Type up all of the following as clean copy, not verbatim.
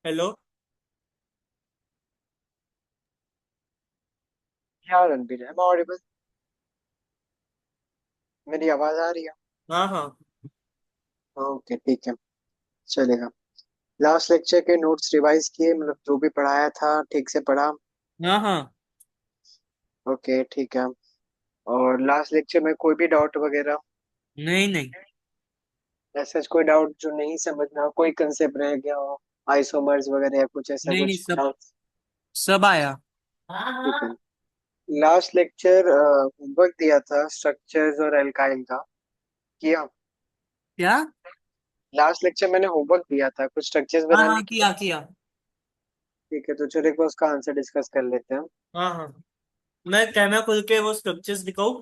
Hello. क्या रणबीर है? Audible? मेरी आवाज आ रही है? हाँ हाँ। ओके, ठीक है, चलेगा। लास्ट लेक्चर के नोट्स रिवाइज किए, मतलब जो भी पढ़ाया था ठीक से पढ़ा? हाँ हाँ। ओके, ठीक है। और लास्ट लेक्चर में कोई भी डाउट वगैरह? नहीं नहीं। ऐसा कोई डाउट जो नहीं समझ में हो, कोई कंसेप्ट रह गया हो, आइसोमर्स वगैरह या कुछ ऐसा नहीं नहीं, कुछ सब डाउट? सब आया। हाँ ठीक है। हाँ। लास्ट लेक्चर होमवर्क दिया था स्ट्रक्चर्स और एल्काइल का, किया? क्या? लास्ट लेक्चर मैंने होमवर्क दिया था कुछ स्ट्रक्चर्स हाँ बनाने हाँ, के लिए। किया किया। ठीक है, तो चलिए एक बार उसका आंसर डिस्कस कर लेते हैं। हाँ हाँ। मैं कैमरा खोल के वो स्ट्रक्चर्स दिखाऊं?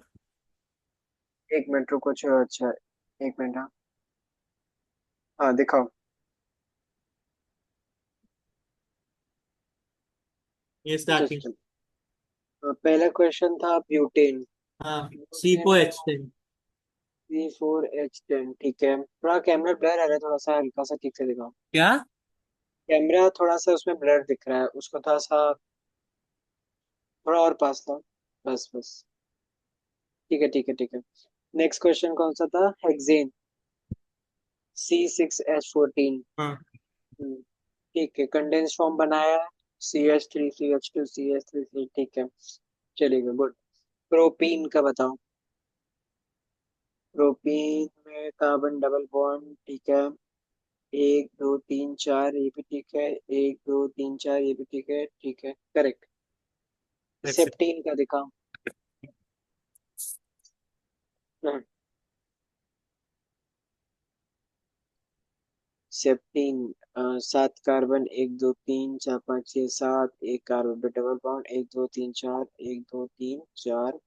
एक मिनट रुको, अच्छा, एक मिनट, हाँ। हाँ, दिखाओ। ये जस्ट स्टार्टिंग। पहला क्वेश्चन था ब्यूटेन। हाँ। ब्यूटेन सीपो का H10। C4H10, ठीक है। थोड़ा कैमरा ब्लर आ रहा है, थोड़ा सा हल्का सा ठीक से दिखाओ। क्या? कैमरा थोड़ा सा उसमें ब्लर दिख रहा है, उसको थोड़ा सा, थोड़ा और पास लाओ। बस बस। ठीक है, ठीक है, ठीक है। नेक्स्ट क्वेश्चन कौन सा था? Hexane, C6H14। हाँ। ठीक है, कंडेंस फॉर्म बनाया है, CH3CH2CH3, ठीक है, चलिएगा, गुड। प्रोपीन का बताओ। प्रोपीन में कार्बन डबल बॉन्ड, ठीक है। एक दो तीन चार, ये भी ठीक है। एक दो तीन चार, ये भी ठीक है, ठीक है, करेक्ट। That's it। सेप्टीन का दिखाओ। हम्म, सेप्टीन, 7 कार्बन, एक दो तीन चार पाँच छः सात, एक कार्बन पे डबल बॉन्ड, एक दो तीन चार, एक दो तीन चार।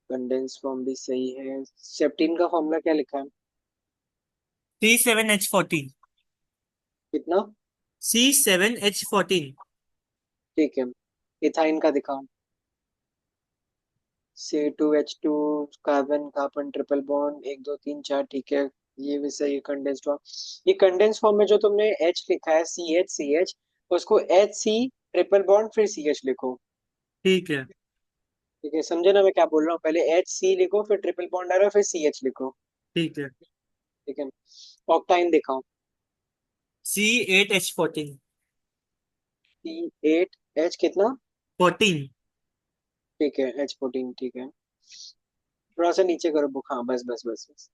कंडेंस फॉर्म भी सही है। सेप्टीन का फॉर्मूला क्या लिखा है? C7H14। कितना? C7H14। ठीक है। इथाइन का दिखाओ। C2H2, carbon carbon triple bond, एक दो तीन चार, ठीक है। ये भी सही है। कंडेंस फॉर्म, ये कंडेंस फॉर्म में जो तुमने H लिखा है, CH, उसको HC ट्रिपल बॉन्ड फिर CH लिखो। ठीक है। ठीक है, समझे ना मैं क्या बोल रहा हूँ? पहले HC लिखो, फिर ट्रिपल बॉन्ड डालो, फिर CH लिखो। ठीक है। ठीक है। ऑक्टाइन दिखाओ। C8H14। C8H कितना? 14। ठीक है, H14, ठीक है। थोड़ा सा नीचे करो बुक, हाँ, बस बस बस बस।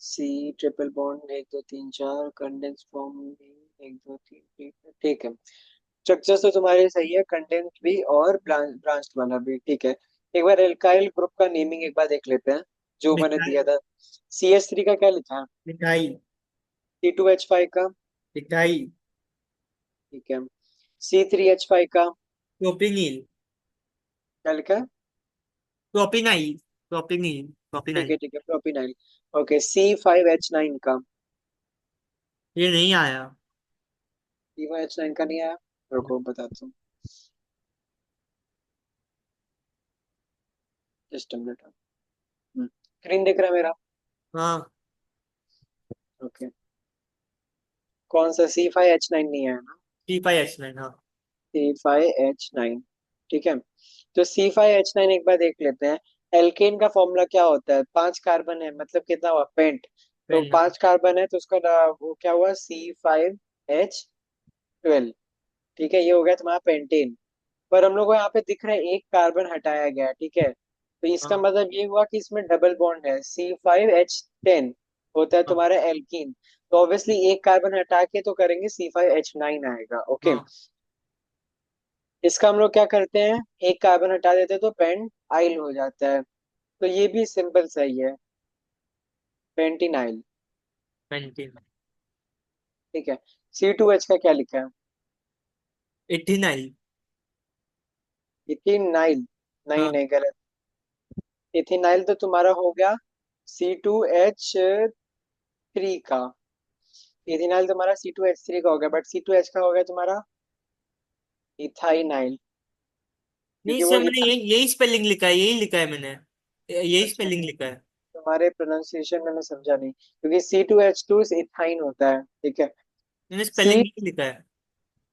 सी ट्रिपल बॉन्ड, एक दो तीन चार, कंडेंस फॉर्म भी एक दो तीन, ठीक है, ठीक है। स्ट्रक्चर तो तुम्हारे सही है, कंडेंस भी और ब्रांच वाला भी, ठीक है। एक बार एल्काइल ग्रुप का नेमिंग एक बार देख लेते हैं, जो मैंने मिठाई। दिया था। CH3 का क्या लिखा है? मिठाई। C2H5 का? मिठाई। ठीक है। C3H5 का प्रोपिनिल। क्या लिखा है? प्रोपिनाइल। प्रोपिनिल। ठीक प्रोपिनाइल। है, ठीक है, प्रोपिनाइल। ओके, C5H9 का? ये नहीं आया। C5H9 का नहीं आया? रुको बताता हूँ, जस्ट अ मिनट। स्क्रीन दिख रहा है मेरा? हाँ। ओके। कौन सा? C5H9 नहीं आया ना? C5H9, हाँ। C5H9, ठीक है। तो C5H9 एक बार देख लेते हैं। एल्केन का फॉर्मूला क्या होता है? 5 कार्बन है, मतलब कितना हुआ? पेंट। तो पेन। 5 कार्बन है, तो उसका वो क्या हुआ? C5H12। ठीक है, ये हो गया तुम्हारा पेंटेन। पर हम लोग को यहाँ पे दिख रहा है एक कार्बन हटाया गया है, ठीक है। तो इसका हाँ मतलब ये हुआ कि इसमें डबल बॉन्ड है, C5H10 होता है हाँ तुम्हारा एल्कीन। तो ऑब्वियसली एक कार्बन हटा के तो करेंगे, C5H9 आएगा, ओके। हाँ। इसका हम लोग क्या करते हैं, एक कार्बन हटा देते हैं तो पेंट आइल हो जाता है। तो ये भी सिंपल सही है, पेंटिनाइल। पेंटिन। ठीक है। C2H का क्या लिखा है? एथिनाइल। इथिनाइल? नहीं हाँ। नहीं, गलत। इथिनाइल तो तुम्हारा हो गया C2H3 का। इथिनाइल तुम्हारा C2H3 का हो गया, बट C2H का हो गया तुम्हारा इथाइनाइल, नहीं क्योंकि वो सर, मैंने इथा। यही स्पेलिंग लिखा है, यही लिखा है मैंने। यही अच्छा, स्पेलिंग लिखा है। तुम्हारे प्रोनाउंसिएशन मैंने समझा नहीं, क्योंकि C2H2 इथाइन होता है, ठीक है। मैंने सी स्पेलिंग यही लिखा है।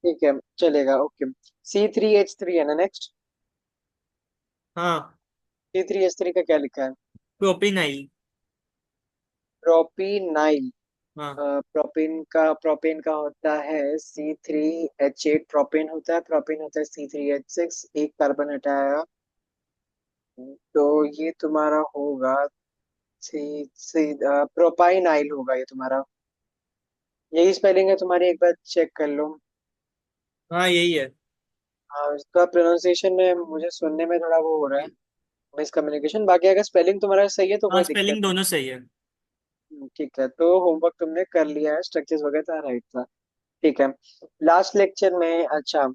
ठीक है, चलेगा, ओके। C3H3 है ना नेक्स्ट? हाँ। C3H3 का क्या लिखा है? प्रोपिनाइल। प्रोपीनाइल। हाँ। प्रोपेन का होता है C3H8, प्रोपेन होता है, प्रोपेन होता है C3H6, एक कार्बन हटाया, तो ये तुम्हारा होगा सी सी प्रोपाइनाइल होगा ये तुम्हारा। यही स्पेलिंग है तुम्हारी, एक बार चेक कर लो। हाँ यही है। हाँ, इसका प्रोनाउंसिएशन में मुझे सुनने में थोड़ा वो हो रहा है, मिसकम्युनिकेशन। बाकी अगर स्पेलिंग तुम्हारा सही है तो हाँ कोई दिक्कत स्पेलिंग नहीं। दोनों सही है। ठीक है, तो होमवर्क तुमने कर लिया है, स्ट्रक्चर्स वगैरह राइट था। ठीक है, लास्ट लेक्चर में, अच्छा,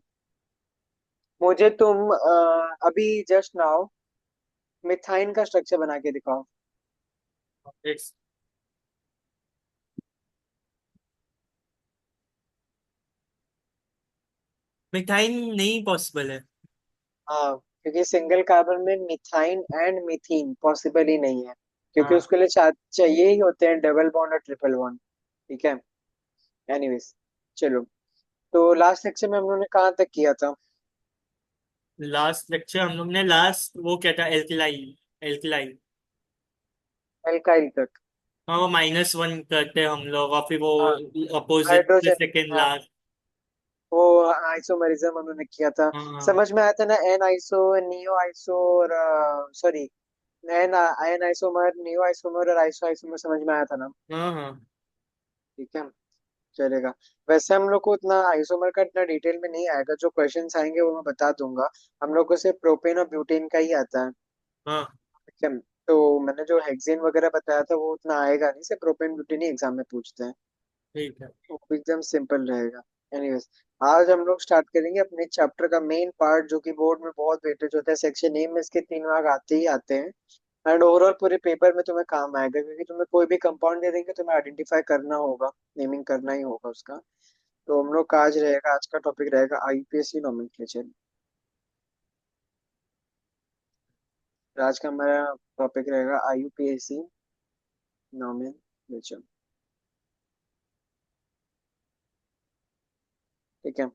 मुझे तुम अभी जस्ट नाउ मिथाइन का स्ट्रक्चर बना के दिखाओ। It's- मिथाइन नहीं पॉसिबल है। हाँ, क्योंकि सिंगल कार्बन में मिथाइन एंड मीथीन पॉसिबल ही नहीं है, क्योंकि हाँ। उसके लिए चाहिए ही होते हैं डबल बॉन्ड और ट्रिपल बॉन्ड। ठीक है, एनीवेज, चलो। तो लास्ट लेक्चर में हम लोगों ने कहाँ तक किया था? लास्ट लेक्चर हम लोग ने लास्ट वो क्या था, एल्कलाई। एल्कलाई। एल्काइल तक। हाँ वो -1 करते हैं हम लोग और फिर वो हाँ, अपोजिट हाइड्रोजन। सेकेंड हाँ, लास्ट। वो आइसोमरिज्म उन्होंने किया था। हाँ। समझ में आया था ना? एन आइसो, नियो आइसो, और sorry, n n isomer, neo isomer और आइसो आइसोमर, समझ में आया था ना? हाँ। हाँ। ठीक है, चलेगा। वैसे हम लोग को उतना आइसोमर का इतना डिटेल में नहीं आएगा, जो क्वेश्चंस आएंगे वो मैं बता दूंगा। हम लोग को सिर्फ प्रोपेन और ब्यूटेन का ही आता है। हाँ। ठीक है, तो मैंने जो हेक्सेन वगैरह बताया था वो उतना आएगा नहीं, सिर्फ प्रोपेन ब्यूटेन ही एग्जाम में पूछते हैं। ठीक है। वो एकदम सिंपल रहेगा। एनीवेज, आज हम लोग स्टार्ट करेंगे अपने चैप्टर का मेन पार्ट, जो कि बोर्ड में बहुत वेटेज होता है। सेक्शन ए में इसके 3 मार्क आते ही आते हैं, एंड ओवरऑल पूरे पेपर में तुम्हें काम आएगा, क्योंकि तुम्हें कोई भी कंपाउंड दे देंगे, तुम्हें आइडेंटिफाई करना होगा, नेमिंग करना ही होगा उसका। तो हम लोग का आज रहेगा, आज का टॉपिक रहेगा आईयूपीएसी नोमेनक्लेचर। आज का हमारा टॉपिक रहेगा आईयूपीएसी नोमेनक्लेचर। ठीक है,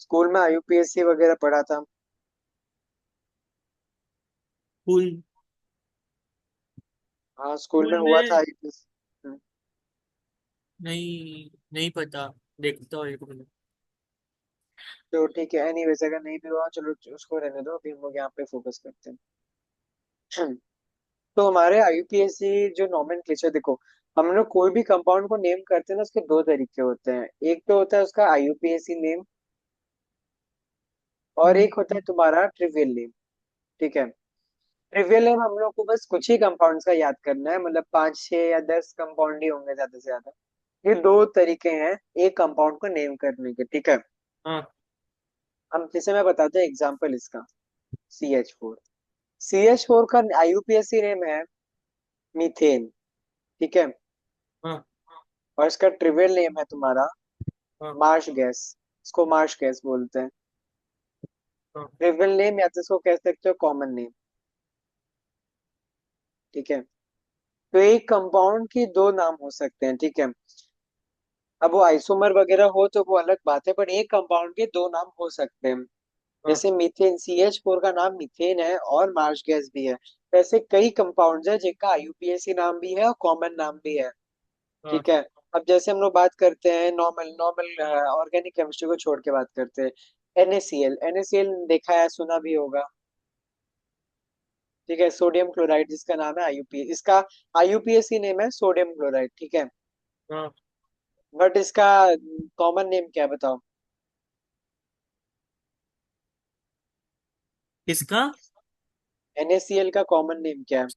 स्कूल में आईयूपीएसी वगैरह पढ़ा था? स्कूल। हाँ, स्कूल में स्कूल हुआ था में आईयूपीएसी। नहीं, नहीं पता। देखता हूँ एक मिनट। तो ठीक है, एनीवेज, अगर नहीं भी हुआ चलो उसको रहने दो, अभी हम लोग यहाँ पे फोकस करते हैं। तो हमारे आईयूपीएसी जो नोमेनक्लेचर, देखो, हम लोग कोई भी कंपाउंड को नेम करते हैं ना, उसके दो तरीके होते हैं। एक तो होता है उसका आईयूपीएसी नेम, और हम्म। एक होता है तुम्हारा ट्रिवियल नेम। ठीक है, ट्रिवियल नेम हम लोग को बस कुछ ही कंपाउंड्स का याद करना है, मतलब 5 6 या 10 कंपाउंड ही होंगे ज्यादा से ज्यादा। ये दो तरीके हैं एक कंपाउंड को नेम करने के। ठीक है, हाँ। हम जैसे मैं बताता हूँ एग्जाम्पल इसका, CH4। CH4 का आईयूपीएसी नेम है मीथेन। ठीक है, हाँ। और इसका ट्रिवियल नेम है तुम्हारा हाँ। Marsh gas. इसको मार्श गैस बोलते हैं। हाँ। ट्रिवियल नेम, या तो इसको कह सकते हो कॉमन नेम। ठीक है, तो एक कंपाउंड के दो नाम हो सकते हैं। ठीक है, अब वो आइसोमर वगैरह हो तो वो अलग बात है, पर एक कंपाउंड के दो नाम हो सकते हैं। हाँ। जैसे मीथेन, CH4 का नाम मीथेन है और मार्श गैस भी है। ऐसे कई कंपाउंड्स हैं जिनका आईयूपीएसी नाम भी है और कॉमन नाम भी है। हाँ। ठीक है, अब जैसे हम लोग बात करते हैं नॉर्मल नॉर्मल ऑर्गेनिक केमिस्ट्री को छोड़ के बात करते हैं। NaCl, NaCl देखा है, सुना भी होगा। ठीक है, सोडियम क्लोराइड जिसका नाम है आईयूपी, इसका आईयूपीएसी नेम है सोडियम क्लोराइड। ठीक है, हाँ। बट इसका कॉमन नेम क्या है बताओ? किसका? NaCl का कॉमन नेम क्या है?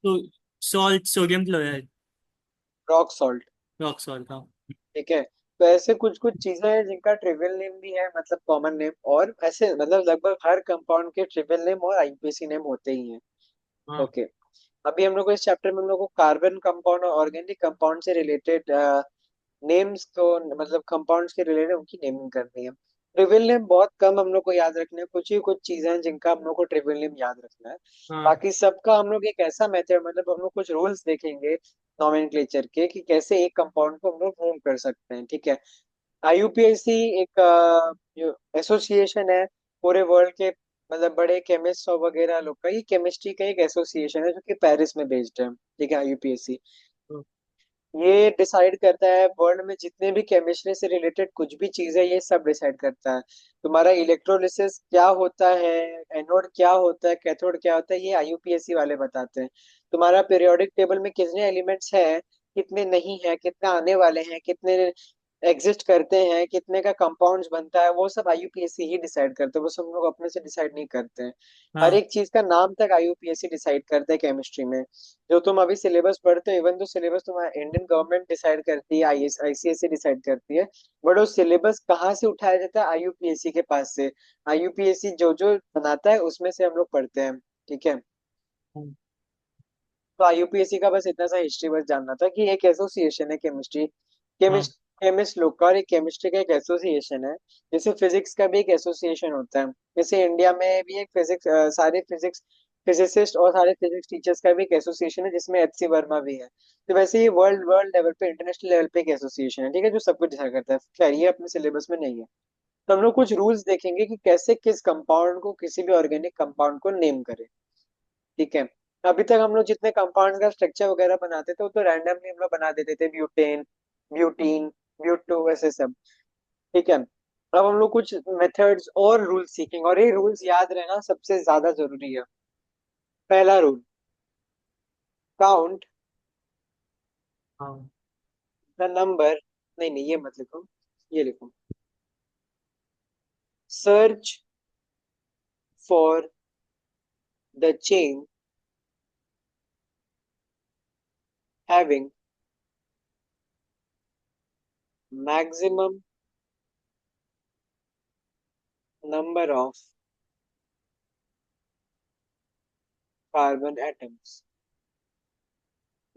Salt, sodium chloride. Rock salt. Rock salt, हाँ। ठीक है, तो ऐसे कुछ कुछ चीजें हैं जिनका ट्रिवियल नेम भी है, मतलब कॉमन नेम, और ऐसे मतलब लगभग हर कंपाउंड के ट्रिवियल नेम और आईयूपीएसी नेम होते ही हैं। हाँ। ओके, अभी हम लोग को इस चैप्टर में हम लोग को कार्बन कंपाउंड और ऑर्गेनिक कंपाउंड से रिलेटेड नेम्स को, मतलब कंपाउंड्स के रिलेटेड उनकी नेमिंग करनी है। ट्रिवियल नेम बहुत कम हम लोग को याद रखना है, कुछ ही कुछ चीजें हैं जिनका हम लोग को ट्रिवियल नेम याद रखना है। हाँ। बाकी सबका हम लोग एक ऐसा मेथड, मतलब हम लोग कुछ रूल्स देखेंगे नोमेनक्लेचर के, कि कैसे एक कंपाउंड को हम लोग नेम कर सकते हैं। ठीक है, आईयूपीएसी एक एसोसिएशन है पूरे वर्ल्ड के, मतलब बड़े केमिस्ट और वगैरह लोग का, ये केमिस्ट्री का एक एसोसिएशन है जो कि पेरिस में बेस्ड है। ठीक है, आईयूपीएसी ये डिसाइड करता है वर्ल्ड में जितने भी केमिस्ट्री से रिलेटेड कुछ भी चीज है, ये सब डिसाइड करता है। तुम्हारा इलेक्ट्रोलिसिस क्या होता है, एनोड क्या होता है, कैथोड क्या होता है, ये आईयूपीएससी वाले बताते हैं। तुम्हारा पीरियोडिक टेबल में कितने एलिमेंट्स है, कितने नहीं है, कितने आने वाले हैं, कितने एग्जिस्ट करते हैं, कितने का कंपाउंड्स बनता है, वो सब आईयूपीएससी ही डिसाइड करते हैं, वो सब हम लोग अपने से डिसाइड नहीं करते हैं। हर हाँ। एक चीज का नाम तक आईयूपीएससी डिसाइड करता है केमिस्ट्री में। जो तुम अभी सिलेबस पढ़ते हो, इवन तो सिलेबस तुम्हारा इंडियन गवर्नमेंट डिसाइड करती है, आईसीएसई डिसाइड करती है, बट वो सिलेबस कहाँ से उठाया जाता है, आईयूपीएससी के पास से। आईयूपीएससी जो जो बनाता है उसमें से हम लोग पढ़ते हैं। ठीक है, हम्म। तो आईयूपीएससी का बस इतना सा हिस्ट्री बस जानना था कि एक एसोसिएशन है केमिस्ट्री, हाँ। केमिस्ट लोग का, और एक केमिस्ट्री का एक एसोसिएशन है। जैसे फिजिक्स का भी एक एसोसिएशन होता है, जैसे इंडिया में भी एक फिजिक्स, सारे फिजिक्स फिजिसिस्ट और सारे फिजिक्स टीचर्स का भी एक एसोसिएशन है जिसमें एचसी वर्मा भी है। तो वैसे ही वर्ल्ड वर्ल्ड लेवल पे, इंटरनेशनल लेवल पे एक एसोसिएशन है, ठीक है, जो सब कुछ डिसाइड करता है। खैर ये अपने सिलेबस में नहीं है। तो हम लोग कुछ रूल्स देखेंगे कि कैसे किस कंपाउंड को, किसी भी ऑर्गेनिक कंपाउंड को नेम करें। ठीक है, अभी तक हम लोग जितने कंपाउंड्स का स्ट्रक्चर वगैरह बनाते थे वो तो रैंडमली हम लोग बना देते थे, ब्यूटेन, ब्यूटीन, ब्यूटो, वैसे सब। ठीक है, अब हम लोग कुछ मेथड्स और रूल्स सीखेंगे, और ये रूल्स याद रहना सबसे ज्यादा जरूरी है। पहला रूल, काउंट हाँ। द नंबर, नहीं नहीं ये मत लिखो, ये लिखो, search for the chain having maximum number of carbon atoms.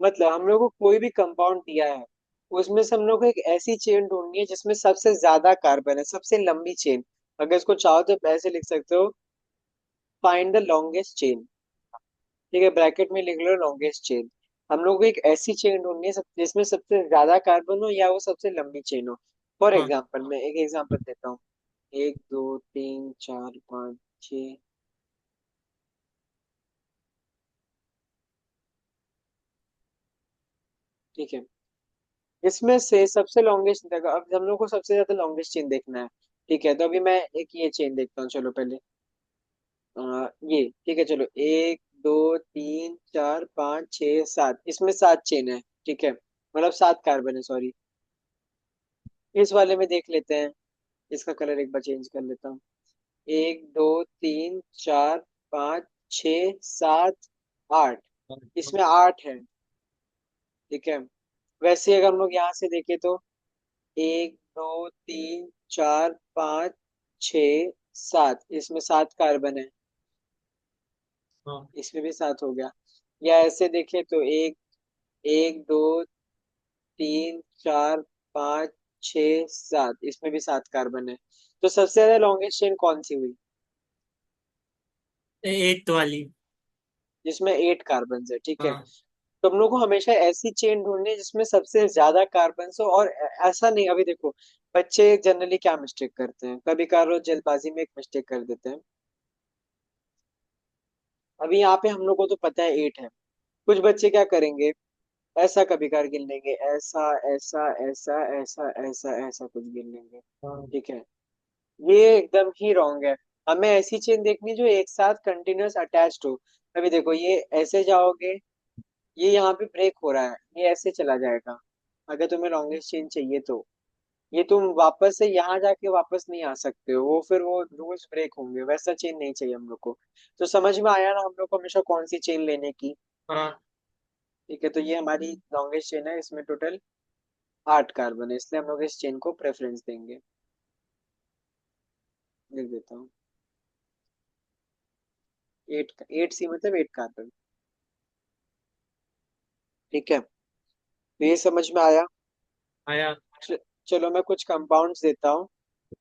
मतलब हम लोग को कोई भी कंपाउंड दिया है, उसमें से हम लोग को एक ऐसी चेन ढूंढनी है जिसमें सबसे ज्यादा कार्बन है, सबसे लंबी चेन। अगर इसको चाहो तो ऐसे लिख सकते हो, फाइंड द लॉन्गेस्ट चेन। ठीक है, ब्रैकेट में लिख लो लॉन्गेस्ट चेन। हम लोग को एक ऐसी चेन ढूंढनी है जिसमें सबसे ज्यादा कार्बन हो या वो सबसे लंबी चेन हो। फॉर हाँ। एग्जाम्पल, मैं एक एग्जाम्पल देता हूँ। एक दो तीन चार पाँच छ। ठीक है, इसमें से सबसे लॉन्गेस्ट, अब हम लोग को सबसे ज्यादा लॉन्गेस्ट चेन देखना है। ठीक है, तो अभी मैं एक ये चेन देखता हूँ, चलो पहले ये ठीक है, चलो एक दो तीन चार पाँच छः सात, इसमें सात चेन है। ठीक है, मतलब सात कार्बन है, सॉरी। इस वाले में देख लेते हैं, इसका कलर एक बार चेंज कर लेता हूँ। एक दो तीन चार पाँच छ सात आठ, हाँ। इसमें आठ है। ठीक है, वैसे ही अगर हम लोग यहाँ से देखें तो एक दो तीन चार पाँच छ सात, इसमें सात कार्बन है, हाँ। इसमें भी सात हो गया। या ऐसे देखें तो एक, एक दो तीन चार पाँच छ सात, इसमें भी सात कार्बन है। तो सबसे ज्यादा लॉन्गेस्ट चेन कौन सी हुई, एट वाली। जिसमें एट कार्बन है। ठीक है, हाँ। तो हम लोग को हमेशा ऐसी चेन ढूंढनी है जिसमें सबसे ज्यादा कार्बन हो। और ऐसा नहीं, अभी देखो बच्चे जनरली क्या मिस्टेक करते हैं, कभी कभार वो जल्दबाजी में एक मिस्टेक कर देते हैं। अभी यहाँ पे हम लोग को तो पता है एट है, कुछ बच्चे क्या करेंगे, ऐसा कभी कभार गिन लेंगे, ऐसा ऐसा ऐसा ऐसा ऐसा ऐसा कुछ गिन लेंगे। हाँ। ठीक है, ये एकदम ही रॉन्ग है। हमें ऐसी चेन देखनी है जो एक साथ कंटिन्यूअस अटैच्ड हो। अभी देखो ये ऐसे जाओगे, ये यहाँ पे ब्रेक हो रहा है, ये ऐसे चला जाएगा। अगर तुम्हें लॉन्गेस्ट चेन चाहिए तो ये तुम वापस से यहाँ जाके वापस नहीं आ सकते हो, वो फिर वो रूल्स ब्रेक होंगे, वैसा चेन नहीं चाहिए हम लोग को। तो समझ में आया ना हम लोग को हमेशा कौन सी चेन लेने की। हाँ। ठीक है, तो ये हमारी लॉन्गेस्ट चेन है, इसमें टोटल आठ कार्बन है, इसलिए हम लोग इस चेन को प्रेफरेंस देंगे। लिख देता हूँ, एट, एट सी मतलब एट कार्बन। ठीक है, तो ये समझ में आया। आया। च- चलो मैं कुछ कंपाउंड्स देता हूँ,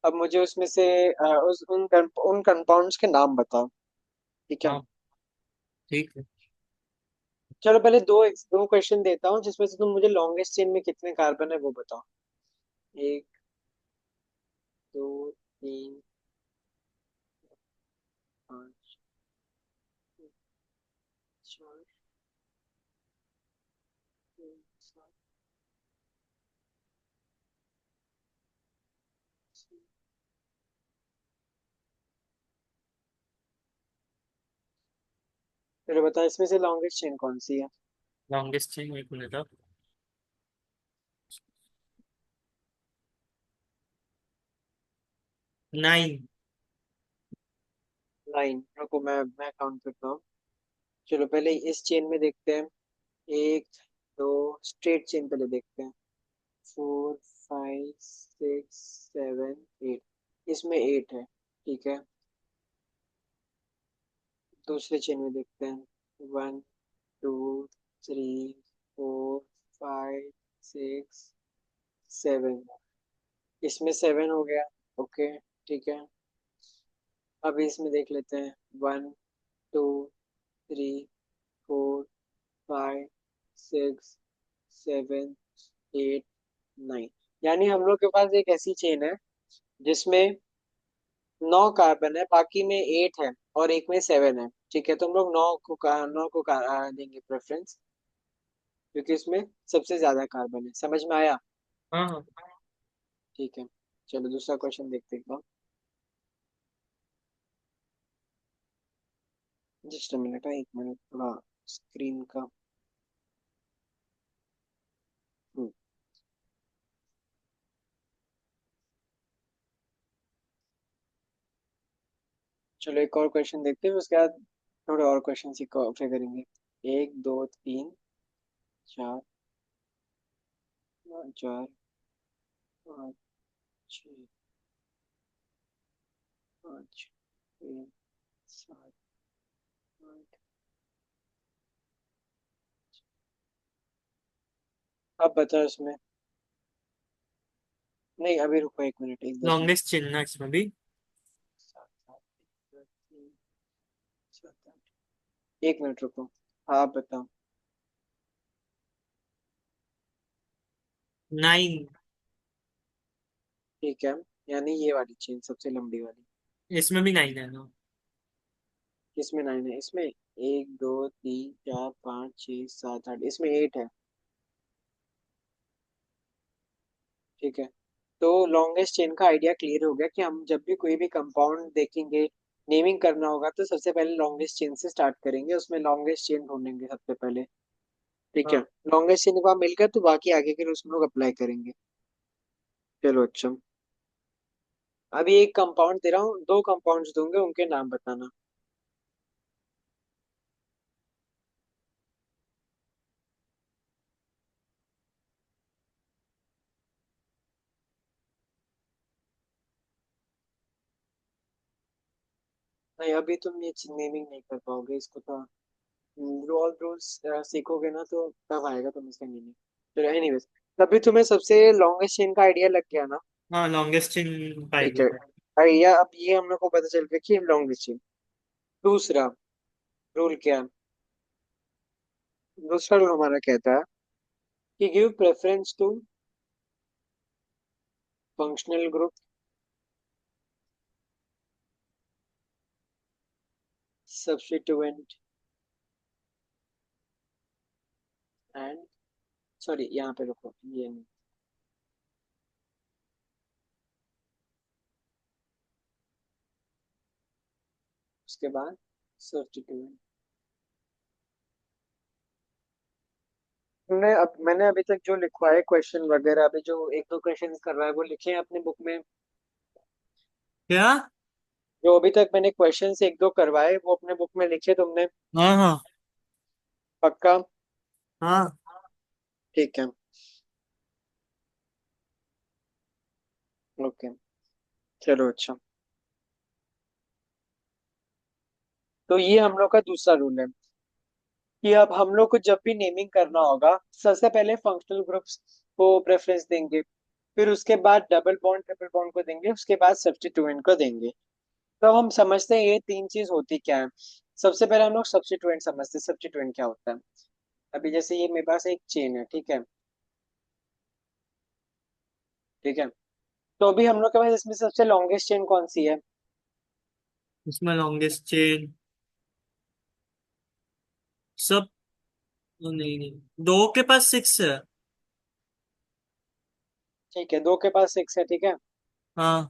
अब मुझे उसमें से उन कंपाउंड्स के नाम बताओ। ठीक है, हाँ। ठीक है। चलो पहले दो क्वेश्चन देता हूँ जिसमें से तुम मुझे लॉन्गेस्ट चेन में कितने कार्बन है वो बताओ। एक दो, तीन, पाँच, चार, तीन, सात, छः। फिर बता, इसमें से लॉन्गेस्ट चेन कौन सी है? लॉन्गेस्ट चेन एक मिनट अब। 9। नाइन, रुको मैं काउंट करता हूँ। चलो पहले इस चेन में देखते हैं। एक, दो, स्ट्रेट चेन पहले देखते हैं। 4, 5, 6, 7, 8। इसमें 8 है, ठीक है। दूसरे चेन में देखते हैं। 1, 2, 3, 4, 5, 6, 7। इसमें 7 हो गया। ओके, ठीक है। अब इसमें देख लेते हैं। 1, 2, 3, 4, 5, 6, 7, 8, 9। यानी हम लोग के पास एक ऐसी चेन है जिसमें 9 कार्बन है, बाकी में 8 है और एक में 7 है। ठीक है, तो हम लोग 9 को देंगे प्रेफरेंस, क्योंकि इसमें सबसे ज्यादा कार्बन है। समझ में आया? हाँ हाँ। ठीक है, चलो दूसरा क्वेश्चन देखते हैं। जस्ट अ मिनट, 1 मिनट, थोड़ा स्क्रीन का। हम्म, चलो एक और क्वेश्चन देखते हैं, उसके बाद थोड़े और क्वेश्चन फिर करेंगे। 1, 2, 3, 4, 4, 5, 6, 5, 6, 7, 8। अब बताओ इसमें। नहीं, अभी रुको 1 मिनट, एक दो तीन। लॉन्गेस्ट चेन ना इसमें भी। 7, 8, 1, 2, 3, 4, 5, 6, 7, 8। 1 मिनट रुको। हाँ, आप बताओ। 9। ठीक है, यानी ये वाली चेन सबसे लंबी वाली। इसमें भी 9 है ना। इसमें 9 है, इसमें 1, 2, 3, 4, 5, 6, 7, 8, इसमें 8 है। ठीक है, तो लॉन्गेस्ट चेन का आइडिया क्लियर हो गया कि हम जब भी कोई भी कंपाउंड देखेंगे, नेमिंग करना होगा, तो सबसे पहले लॉन्गेस्ट चेन से स्टार्ट करेंगे, उसमें लॉन्गेस्ट चेन ढूंढेंगे सबसे पहले। ठीक है, हाँ। लॉन्गेस्ट चेन को मिलकर तो बाकी आगे के लिए उसमें लोग अप्लाई करेंगे। चलो अच्छा। अभी एक कंपाउंड दे रहा हूँ, दो कंपाउंड्स दूंगे, उनके नाम बताना। नहीं, अभी तुम ये नेमिंग नहीं कर पाओगे इसको तो। रोल रूल्स सीखोगे ना तो तब आएगा तुम इसका मीनिंग। चलो एनीवेज, तभी तुम्हें सबसे लॉन्गेस्ट चेन का आइडिया लग गया ना? हाँ लॉन्गेस्ट चेन ठीक पाएगी। है, आइडिया अब ये हम लोग को पता चल गया कि लॉन्गेस्ट चेन। दूसरा रूल क्या है? दूसरा रूल हमारा कहता है कि give preference to functional group, substituent and, sorry यहाँ पे रुको, ये नहीं। उसके बाद सब्स्टिट्यूएंट। मैंने अभी तक जो लिखवाए क्वेश्चन वगैरह, अभी जो एक दो क्वेश्चन कर रहा है वो लिखे हैं अपने बुक में। क्या? जो अभी तक मैंने क्वेश्चंस एक दो करवाए वो अपने बुक में लिखे तुमने? हाँ हाँ। पक्का? हाँ। ठीक है, ओके, चलो अच्छा। तो ये हम लोग का दूसरा रूल है कि अब हम लोग को जब भी नेमिंग करना होगा, सबसे पहले फंक्शनल ग्रुप्स को प्रेफरेंस देंगे, फिर उसके बाद डबल बॉन्ड ट्रिपल बॉन्ड को देंगे, उसके बाद सब्स्टिट्यूएंट को देंगे। तो हम समझते हैं ये तीन चीज होती क्या है। सबसे पहले हम लोग सब्स्टिट्यूएंट समझते हैं, सब्स्टिट्यूएंट क्या होता है। अभी जैसे ये मेरे पास एक चेन है, ठीक है। ठीक है, तो अभी हम लोग के पास इसमें सबसे लॉन्गेस्ट चेन कौन सी है? इसमें लॉन्गेस्ट चेन सब, नहीं नहीं, दो के पास सिक्स है। ठीक है, दो के पास सिक्स है, ठीक है। हाँ।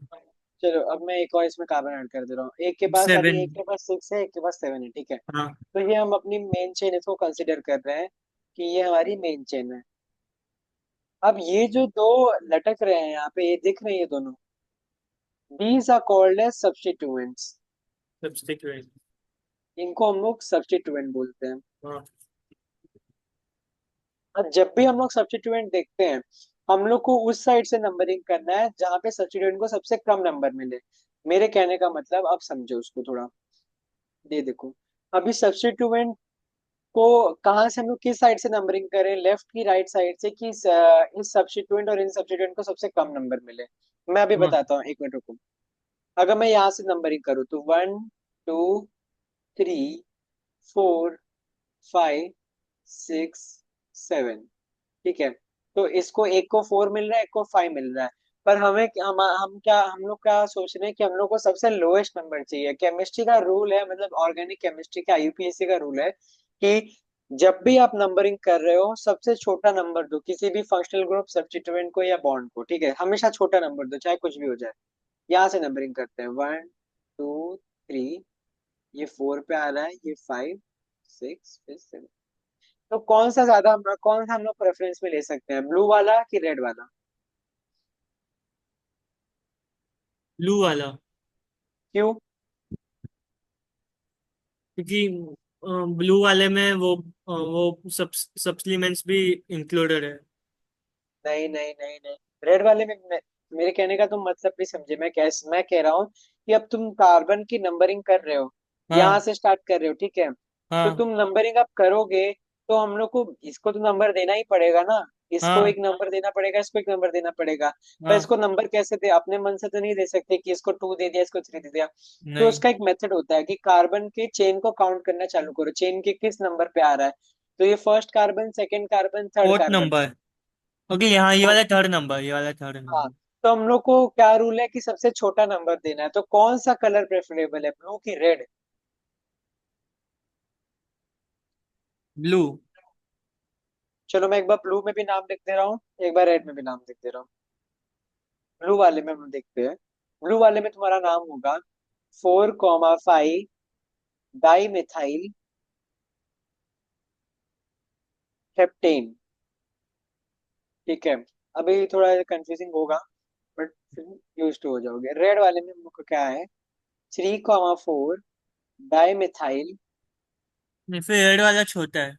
चलो अब मैं एक और इसमें कार्बन ऐड कर दे रहा हूँ। एक के पास अभी, सेवन। एक के पास सिक्स है, एक के पास सेवन है, ठीक है। हाँ। तो ये हम अपनी मेन चेन इसको कंसिडर कर रहे हैं कि ये हमारी मेन चेन है। अब ये जो दो लटक रहे हैं यहाँ पे, ये दिख रहे हैं ये दोनों, these are called as substituents. Substituent. इनको हम लोग सब्स्टिट्यूएंट बोलते हैं। हाँ। अब जब भी हम लोग सब्स्टिट्यूएंट देखते हैं, हम लोग को उस साइड से नंबरिंग करना है जहाँ पे सब्स्टिट्यूएंट को सबसे कम नंबर मिले। मेरे कहने का मतलब, अब समझो उसको थोड़ा। ये देखो, अभी सब्स्टिट्यूएंट को कहाँ से हम लोग किस साइड से नंबरिंग करें, लेफ्ट की राइट साइड से, कि इस सब्स्टिट्यूएंट और इन सब्स्टिट्यूएंट को सबसे कम नंबर मिले? मैं अभी हाँ। बताता हूँ, एक मिनट रुको। अगर मैं यहाँ से नंबरिंग करूँ तो 1 2 3 4 5 6 7, ठीक है। तो इसको, एक को 4 मिल रहा है, एक को 5 मिल रहा है। पर हमें हम लोग क्या सोच रहे हैं कि हम लोग को सबसे लोएस्ट नंबर चाहिए। केमिस्ट्री का रूल है, मतलब ऑर्गेनिक केमिस्ट्री का, यूपीएससी का रूल है कि जब भी आप नंबरिंग कर रहे हो, सबसे छोटा नंबर दो किसी भी फंक्शनल ग्रुप, सब्स्टिट्यूएंट को या बॉन्ड को, ठीक है। हमेशा छोटा नंबर दो, चाहे कुछ भी हो जाए। यहाँ से नंबरिंग करते हैं, 1 2 3। ये 4 पे आ रहा है, ये 5 6 फिर 7। तो कौन सा हम लोग प्रेफरेंस में ले सकते हैं, ब्लू वाला कि रेड वाला? ब्लू वाला। क्यों? क्योंकि ब्लू वाले में वो सप्लीमेंट्स भी इंक्लूडेड है। नहीं नहीं नहीं नहीं, रेड वाले में मेरे कहने का तुम मतलब भी समझे। मैं कह रहा हूँ कि अब तुम कार्बन की नंबरिंग कर रहे हो, यहाँ हाँ। से स्टार्ट कर रहे हो, ठीक है। तो हाँ। तुम नंबरिंग अब करोगे, तो हम लोग को इसको तो नंबर देना ही पड़ेगा ना। इसको हाँ। एक नंबर देना पड़ेगा, इसको एक नंबर देना पड़ेगा। पर हाँ। इसको नंबर कैसे दे, अपने मन से तो नहीं दे सकते कि इसको 2 दे दिया, इसको 3 दे दिया। तो नहीं। उसका एक मेथड होता है कि कार्बन के चेन को काउंट करना चालू करो, चेन के किस नंबर पे आ रहा है। तो ये first carbon, second carbon, third fourth carbon number. है। ओके, यहाँ ये तो वाला थर्ड नंबर, ये वाला थर्ड हाँ, नंबर। तो हम लोग को क्या रूल है कि सबसे छोटा नंबर देना है। तो कौन सा कलर प्रेफरेबल है, ब्लू की रेड? ब्लू। चलो मैं एक बार ब्लू में भी नाम लिख दे रहा हूँ, एक बार रेड में भी नाम लिख दे रहा हूँ। ब्लू वाले में हम देखते हैं। ब्लू वाले में तुम्हारा नाम होगा 4 5 डाई मिथाइल हेप्टेन, ठीक है। अभी थोड़ा कंफ्यूजिंग होगा, बट फिर यूज टू हो जाओगे। रेड वाले में हम लोग को क्या है, 3 4 डाई मिथाइल। नहीं, फिर रेड वाला छोटा है।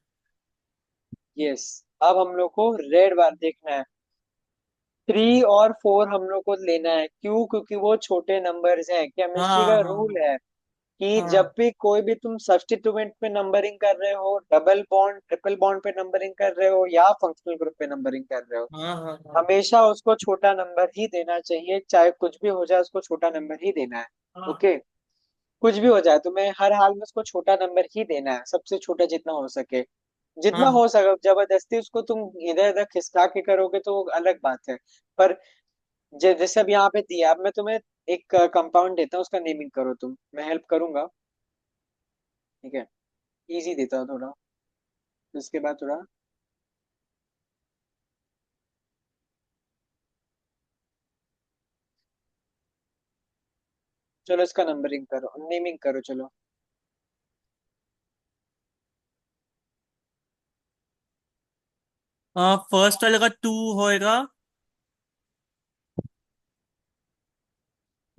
यस, अब हम लोग को रेड वाला देखना है। 3 और 4 हम लोग को लेना है, क्यों? क्योंकि वो छोटे नंबर्स हैं। केमिस्ट्री हाँ। का हाँ। रूल है कि जब हाँ। भी कोई भी तुम सब्स्टिट्यूएंट पे नंबरिंग कर रहे हो, डबल बॉन्ड ट्रिपल बॉन्ड पे नंबरिंग कर रहे हो, या फंक्शनल ग्रुप पे नंबरिंग कर रहे हो, हाँ। हाँ। हाँ। हमेशा उसको छोटा नंबर ही देना चाहिए। चाहे कुछ भी हो जाए, उसको छोटा नंबर ही देना है। हाँ। ओके, कुछ भी हो जाए तुम्हें हर हाल में उसको छोटा नंबर ही देना है, सबसे छोटा जितना हो सके। जितना हाँ। हो सके, जबरदस्ती उसको तुम इधर उधर खिसका के करोगे तो वो अलग बात है। पर जैसे अब यहाँ पे दिया, अब मैं तुम्हें एक कंपाउंड देता हूँ, उसका नेमिंग करो तुम, मैं हेल्प करूंगा, ठीक है। इजी देता हूँ थोड़ा, उसके बाद थोड़ा। चलो इसका नंबरिंग करो, नेमिंग करो, चलो। फर्स्ट वाले का टू होएगा।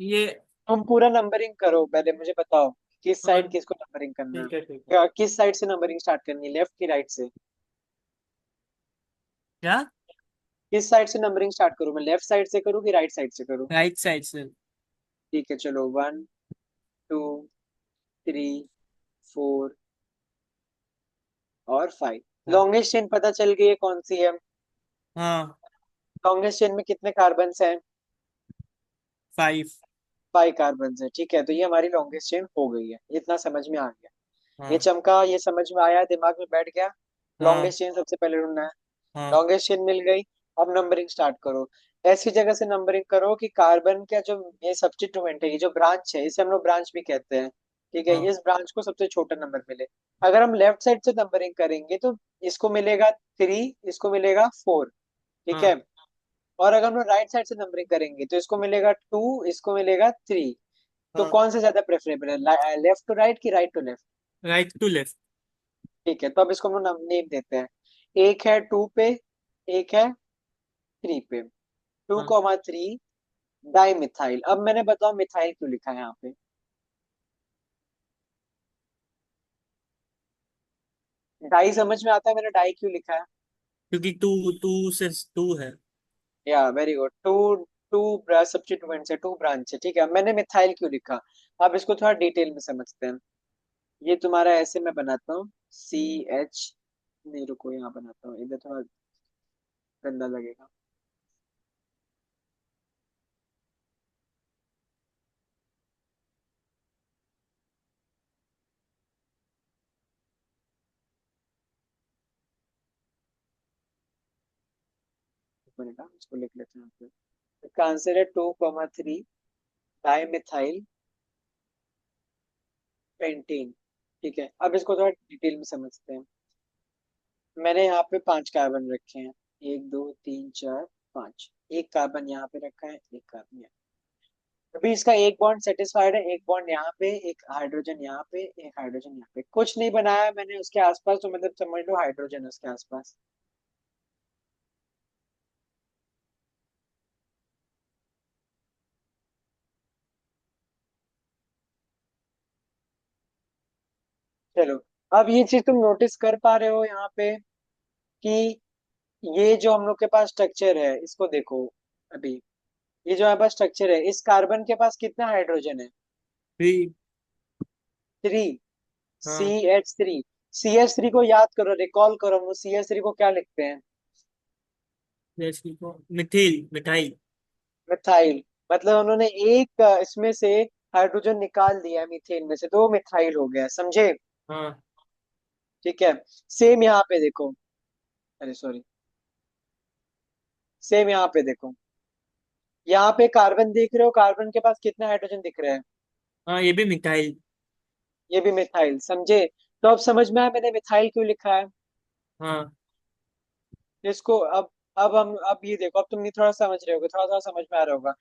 ये। तुम पूरा नंबरिंग करो, पहले मुझे बताओ किस हाँ। साइड किसको नंबरिंग करना है। ठीक है, ठीक है। किस साइड से नंबरिंग स्टार्ट करनी है, लेफ्ट की राइट से? क्या? किस साइड से नंबरिंग स्टार्ट करूँ, मैं लेफ्ट साइड से करूँ कि राइट साइड से करूँ? राइट साइड से। ठीक है, चलो 1 2 3 4 और 5। हाँ। लॉन्गेस्ट चेन पता चल गई है कौन सी है? हाँ। लॉन्गेस्ट चेन में कितने कार्बन हैं? 5। 5 कार्बन है, ठीक है। तो ये हमारी लॉन्गेस्ट चेन हो गई है, इतना समझ में आ गया। ये हाँ। चमका, ये समझ में आया, दिमाग में बैठ गया। हाँ। लॉन्गेस्ट चेन सबसे पहले ढूंढना है। हाँ। लॉन्गेस्ट चेन मिल गई। अब नंबरिंग स्टार्ट करो। ऐसी जगह से नंबरिंग करो कि कार्बन का जो ये सब्स्टिट्यूएंट है, ये जो ब्रांच है, इसे हम लोग ब्रांच भी कहते हैं, ठीक है, हाँ इस ब्रांच को सबसे छोटा नंबर मिले। अगर हम लेफ्ट साइड से नंबरिंग करेंगे तो इसको मिलेगा 3, इसको मिलेगा 4, ठीक हाँ है। और अगर हम लोग राइट साइड से नंबरिंग करेंगे तो इसको मिलेगा 2, इसको मिलेगा 3। तो हाँ। कौन सा ज्यादा प्रेफरेबल है, लेफ्ट टू राइट की right to left? Right to left. ठीक है, तो अब इसको हम लोग नेम देते हैं। एक है 2 पे, एक है 3 पे। टू हाँ, कॉमा थ्री डाई मिथाइल। अब मैंने बताओ मिथाइल क्यों लिखा है यहाँ पे? डाई समझ में आता है मैंने डाई क्यों लिखा है? क्योंकि टू टू से टू है। या very good. Two, two substituents है, टू ब्रांच है, ठीक है। मैंने मिथाइल क्यों लिखा? अब इसको थोड़ा डिटेल में समझते हैं। ये तुम्हारा ऐसे मैं बनाता हूँ, CH, नहीं रुको यहाँ बनाता हूँ, इधर थोड़ा गंदा लगेगा। एक मिनट, इसको लिख लेते हैं यहाँ पे। इसका आंसर है 2,3 डाई मिथाइल पेंटीन, ठीक है। अब इसको थोड़ा डिटेल में समझते हैं। मैंने यहाँ पे 5 कार्बन रखे हैं, 1 2 3 4 5। एक कार्बन यहाँ पे रखा है, एक कार्बन यहाँ। अभी इसका एक बॉन्ड सेटिस्फाइड है, एक बॉन्ड यहाँ पे, एक हाइड्रोजन यहाँ पे, एक हाइड्रोजन यहाँ पे। कुछ नहीं बनाया मैंने उसके आसपास, तो मतलब समझ लो हाइड्रोजन है उसके आसपास। चलो, अब ये चीज तुम नोटिस कर पा रहे हो यहाँ पे कि ये जो हम लोग के पास स्ट्रक्चर है इसको देखो। अभी ये जो हमारे पास स्ट्रक्चर है, इस कार्बन के पास कितना हाइड्रोजन है? थ्री। 3। सी हाँ। एच थ्री CH3 को याद करो, रिकॉल करो, हम CH3 को क्या लिखते हैं? जैसे को मिथिल मिठाई। मिथाइल। मतलब उन्होंने एक इसमें से हाइड्रोजन निकाल दिया है मीथेन में से, तो वो मिथाइल हो गया, समझे? हाँ ठीक है। सेम यहाँ पे देखो, अरे सॉरी, सेम यहाँ पे देखो। यहाँ पे कार्बन देख रहे हो, कार्बन के पास कितना हाइड्रोजन दिख रहा है? हाँ, ये भी मिठाई। ये भी मिथाइल, समझे? तो अब समझ में आया मैंने मिथाइल क्यों लिखा है। हाँ इसको अब हम, अब ये देखो, अब तुम नहीं थोड़ा समझ रहे होगे, थोड़ा थोड़ा समझ में आ रहा होगा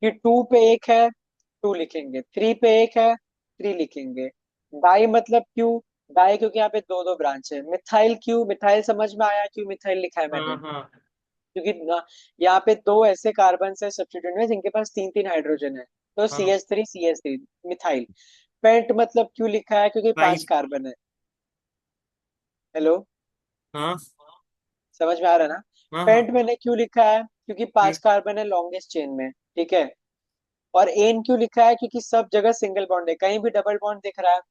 कि 2 पे एक है, 2 लिखेंगे, 3 पे एक है, 3 लिखेंगे। डाई मतलब क्यों? डाई क्योंकि यहाँ पे दो दो ब्रांच है। मिथाइल क्यों? मिथाइल समझ में आया क्यों मिथाइल लिखा है मैंने? हाँ हाँ क्योंकि यहाँ पे दो ऐसे कार्बन है सब्स्टिट्यूएंट में जिनके पास तीन तीन हाइड्रोजन है, तो सी हाँ। H three C H three methyl. Pent मतलब क्यों लिखा है? क्योंकि पांच फाइव। कार्बन है। हेलो, हाँ समझ में आ रहा है ना? हाँ हाँ। पेंट मैंने क्यों लिखा है? क्योंकि 5 कार्बन है लॉन्गेस्ट चेन में, ठीक है। और एन क्यों लिखा है? क्योंकि सब जगह सिंगल बॉन्ड है, कहीं भी डबल बॉन्ड दिख रहा है?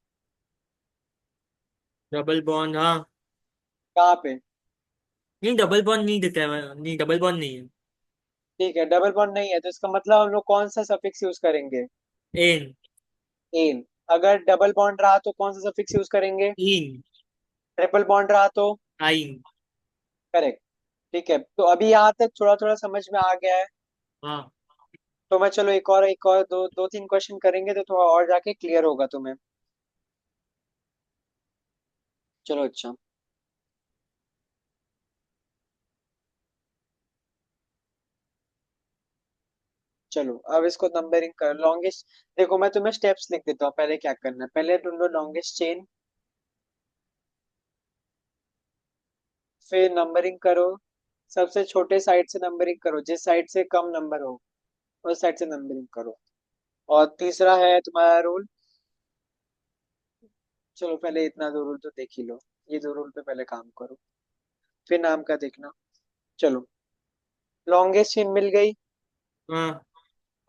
डबल बॉन्ड, हाँ। कहाँ पे? नहीं, डबल बॉन्ड नहीं दिखता है, नहीं डबल बॉन्ड नहीं है। ठीक है, डबल बॉन्ड नहीं है, तो इसका मतलब हम लोग कौन सा सफिक्स यूज करेंगे? एन। एन। अगर डबल बॉन्ड रहा तो कौन सा सफिक्स यूज करेंगे? इन। ट्रिपल बॉन्ड रहा तो? आइन। करेक्ट। ठीक है, तो अभी यहाँ तक थोड़ा थोड़ा समझ में आ गया है। हाँ। तो मैं, चलो एक और दो दो तीन क्वेश्चन करेंगे तो थोड़ा और जाके क्लियर होगा तुम्हें। चलो अच्छा, चलो अब इसको नंबरिंग कर लॉन्गेस्ट। देखो मैं तुम्हें स्टेप्स लिख देता हूँ, पहले क्या करना है, पहले ढूंढो लॉन्गेस्ट चेन, फिर नंबरिंग करो। सबसे छोटे साइड से नंबरिंग करो, जिस साइड से कम नंबर हो उस साइड से नंबरिंग करो। और तीसरा है तुम्हारा रूल। चलो पहले इतना दो रूल तो देख ही लो, ये दो रूल पे पहले काम करो, फिर नाम का देखना। चलो, लॉन्गेस्ट चेन मिल गई। हाँ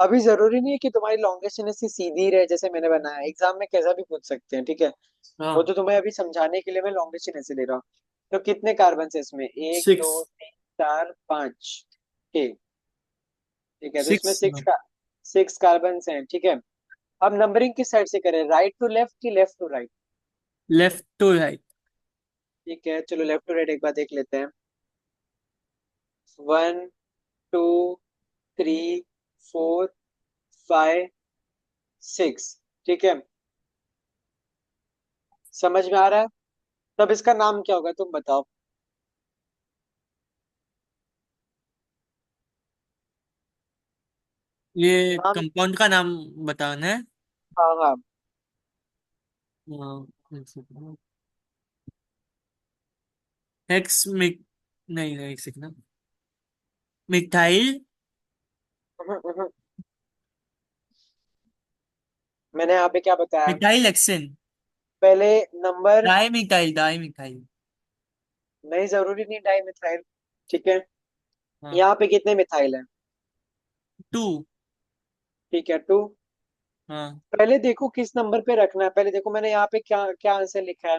अभी जरूरी नहीं है कि तुम्हारी लॉन्गेस्ट चेन ऐसी सीधी रहे जैसे मैंने बनाया, एग्जाम में कैसा भी पूछ सकते हैं, ठीक है। वो हाँ। तो तुम्हें अभी समझाने के लिए मैं लॉन्गेस्ट चेन ऐसे ले रहा हूँ। तो कितने कार्बन है इसमें? एक सिक्स। दो तीन चार पांच, ठीक। ठीक है, तो इसमें सिक्स। 6 कार्बन हैं, ठीक है। अब नंबरिंग किस साइड से करें, राइट टू लेफ्ट की left to right? Left to right. ठीक है, चलो लेफ्ट टू राइट एक बार देख लेते हैं। 1 2 थ्री, फोर, फाइव, सिक्स। ठीक है, समझ में आ रहा है? तब इसका नाम क्या होगा तुम बताओ। ये नाम। कंपाउंड का नाम बताना है। हाँ हाँ। हाँ, एक सेकंड। हेक्स मिक नहीं नहीं, एक सेकंड। मिथाइल। मैंने यहाँ पे क्या बताया? Methyl hexane. पहले नंबर। Di methyl, di methyl. नहीं, जरूरी नहीं डाई मिथाइल। ठीक है, हाँ। यहाँ पे कितने मिथाइल है? टू। ठीक है, टू। हाँ पहले देखो किस नंबर पे रखना है, पहले देखो मैंने यहाँ पे क्या क्या आंसर लिखा है।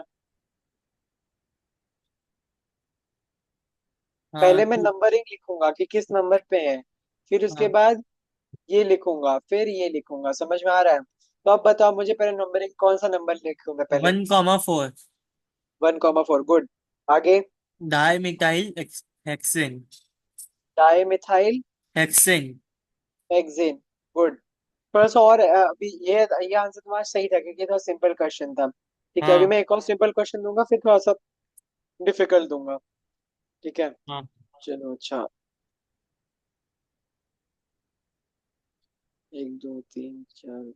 हाँ पहले मैं टू। नंबरिंग लिखूंगा कि किस नंबर पे है, फिर उसके हाँ, बाद ये लिखूंगा, फिर ये लिखूंगा। समझ में आ रहा है? तो अब बताओ मुझे, पहले नंबरिंग कौन सा नंबर लिखूंगा पहले? 1,4। 1,4। गुड। आगे? Die methyl hexane. Di methyl hexane. Hexane. Good. थोड़ा सा और अभी ये आंसर तुम्हारा सही था क्योंकि ये थोड़ा सिंपल क्वेश्चन था। ठीक है, अभी हाँ मैं एक और सिंपल क्वेश्चन दूंगा, फिर थोड़ा सा डिफिकल्ट दूंगा। ठीक है, हाँ। चलो अच्छा। एक, दो, तीन, चार।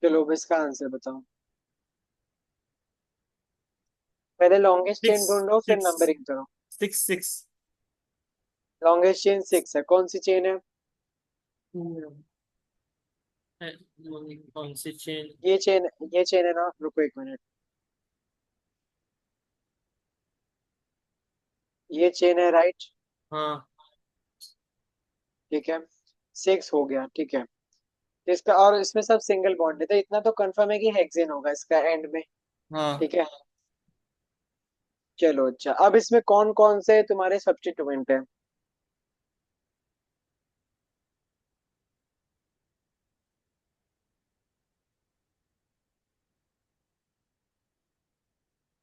चलो अब इसका आंसर बताओ। पहले लॉन्गेस्ट सिक्स। चेन ढूंढो, फिर सिक्स। नंबरिंग करो। Six six. Longest chain six है, कौन सी चेन है? कौन सी चेन? ये चेन, ये चेन है ना? रुको एक मिनट। ये चेन है, राइट? हाँ ठीक है, सिक्स हो गया। ठीक है, इसका और इसमें सब सिंगल बॉन्ड है, तो इतना तो कंफर्म है कि हेक्सेन होगा इसका एंड में। हाँ। ठीक है, चलो अच्छा, अब इसमें कौन कौन से तुम्हारे सब्स्टिट्यूएंट है?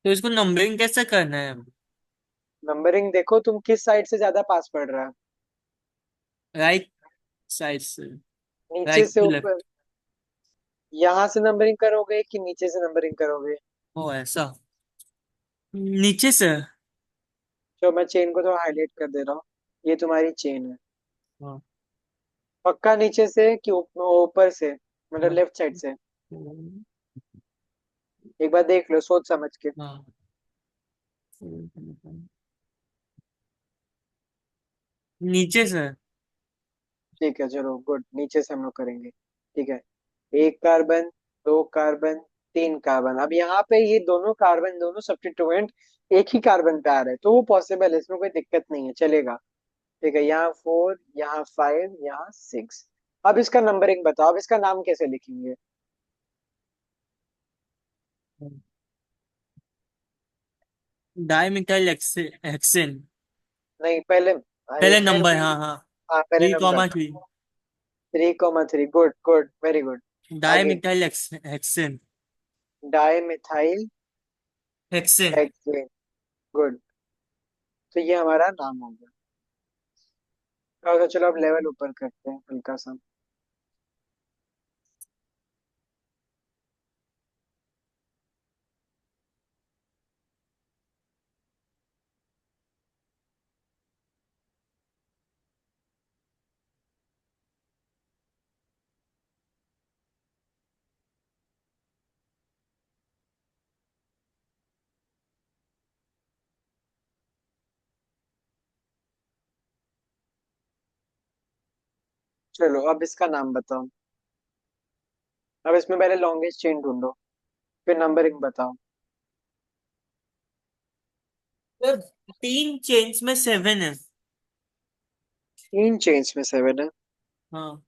तो इसको नंबरिंग कैसे करना है? नंबरिंग देखो तुम किस साइड से ज्यादा पास पड़ रहा है। राइट साइड से। नीचे राइट से टू ऊपर? लेफ्ट। यहाँ से नंबरिंग करोगे कि नीचे से नंबरिंग करोगे? ओ ऐसा। नीचे से। तो मैं चेन को थोड़ा हाईलाइट कर दे रहा हूँ। ये तुम्हारी चेन है। हाँ पक्का नीचे से कि ऊपर से, मतलब हाँ लेफ्ट साइड से? एक बार देख लो सोच समझ के। हाँ। नीचे से। ठीक है, चलो गुड, नीचे से हम लोग करेंगे। ठीक है, एक कार्बन, दो कार्बन, तीन कार्बन। अब यहाँ पे ये दोनों कार्बन, दोनों सब्स्टिट्यूएंट एक ही कार्बन पे आ रहे हैं, तो वो पॉसिबल है, इसमें कोई दिक्कत नहीं है, चलेगा। ठीक है, यहाँ फोर, यहाँ फाइव, यहाँ सिक्स। अब इसका नंबरिंग बताओ, अब इसका नाम कैसे लिखेंगे? Die methyl hexane. नहीं, पहले पहले एक मिनट नंबर, रुको। हाँ हाँ। हाँ, पहले थ्री नंबर। Comma three. 3,3। Good good, very good. Di आगे? Methyl hexane. Di methyl hexane. Hexane. Good. तो ये हमारा नाम हो गया। तो चलो अब लेवल ऊपर करते हैं हल्का सा। चलो अब इसका नाम बताओ। अब इसमें पहले लॉन्गेस्ट चेन ढूंढो, फिर नंबरिंग बताओ। तो तीन चेन्स में 7 है। तीन चेन्स में सेवन है? हाँ।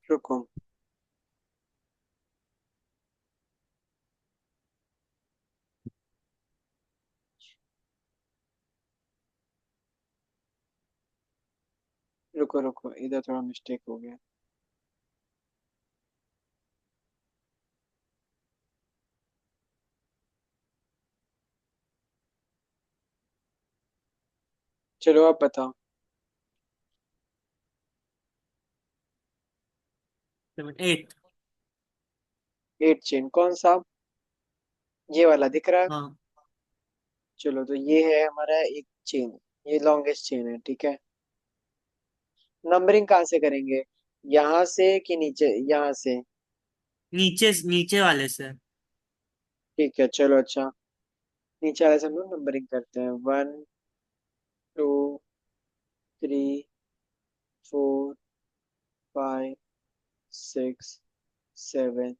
रुको। रुको रुको, इधर थोड़ा मिस्टेक हो गया। चलो अब बताओ। 8। 8 चेन कौन सा? ये वाला दिख रहा है? हाँ चलो तो ये है हमारा एक चेन। ये लॉन्गेस्ट चेन है, ठीक है। नंबरिंग कहाँ से करेंगे? यहाँ से कि नीचे, यहाँ से? नीचे नीचे वाले से। ठीक है चलो, अच्छा। नीचे वाले से हम लोग नंबरिंग करते हैं। 1, 2, 3, 4, 5, 6, 7,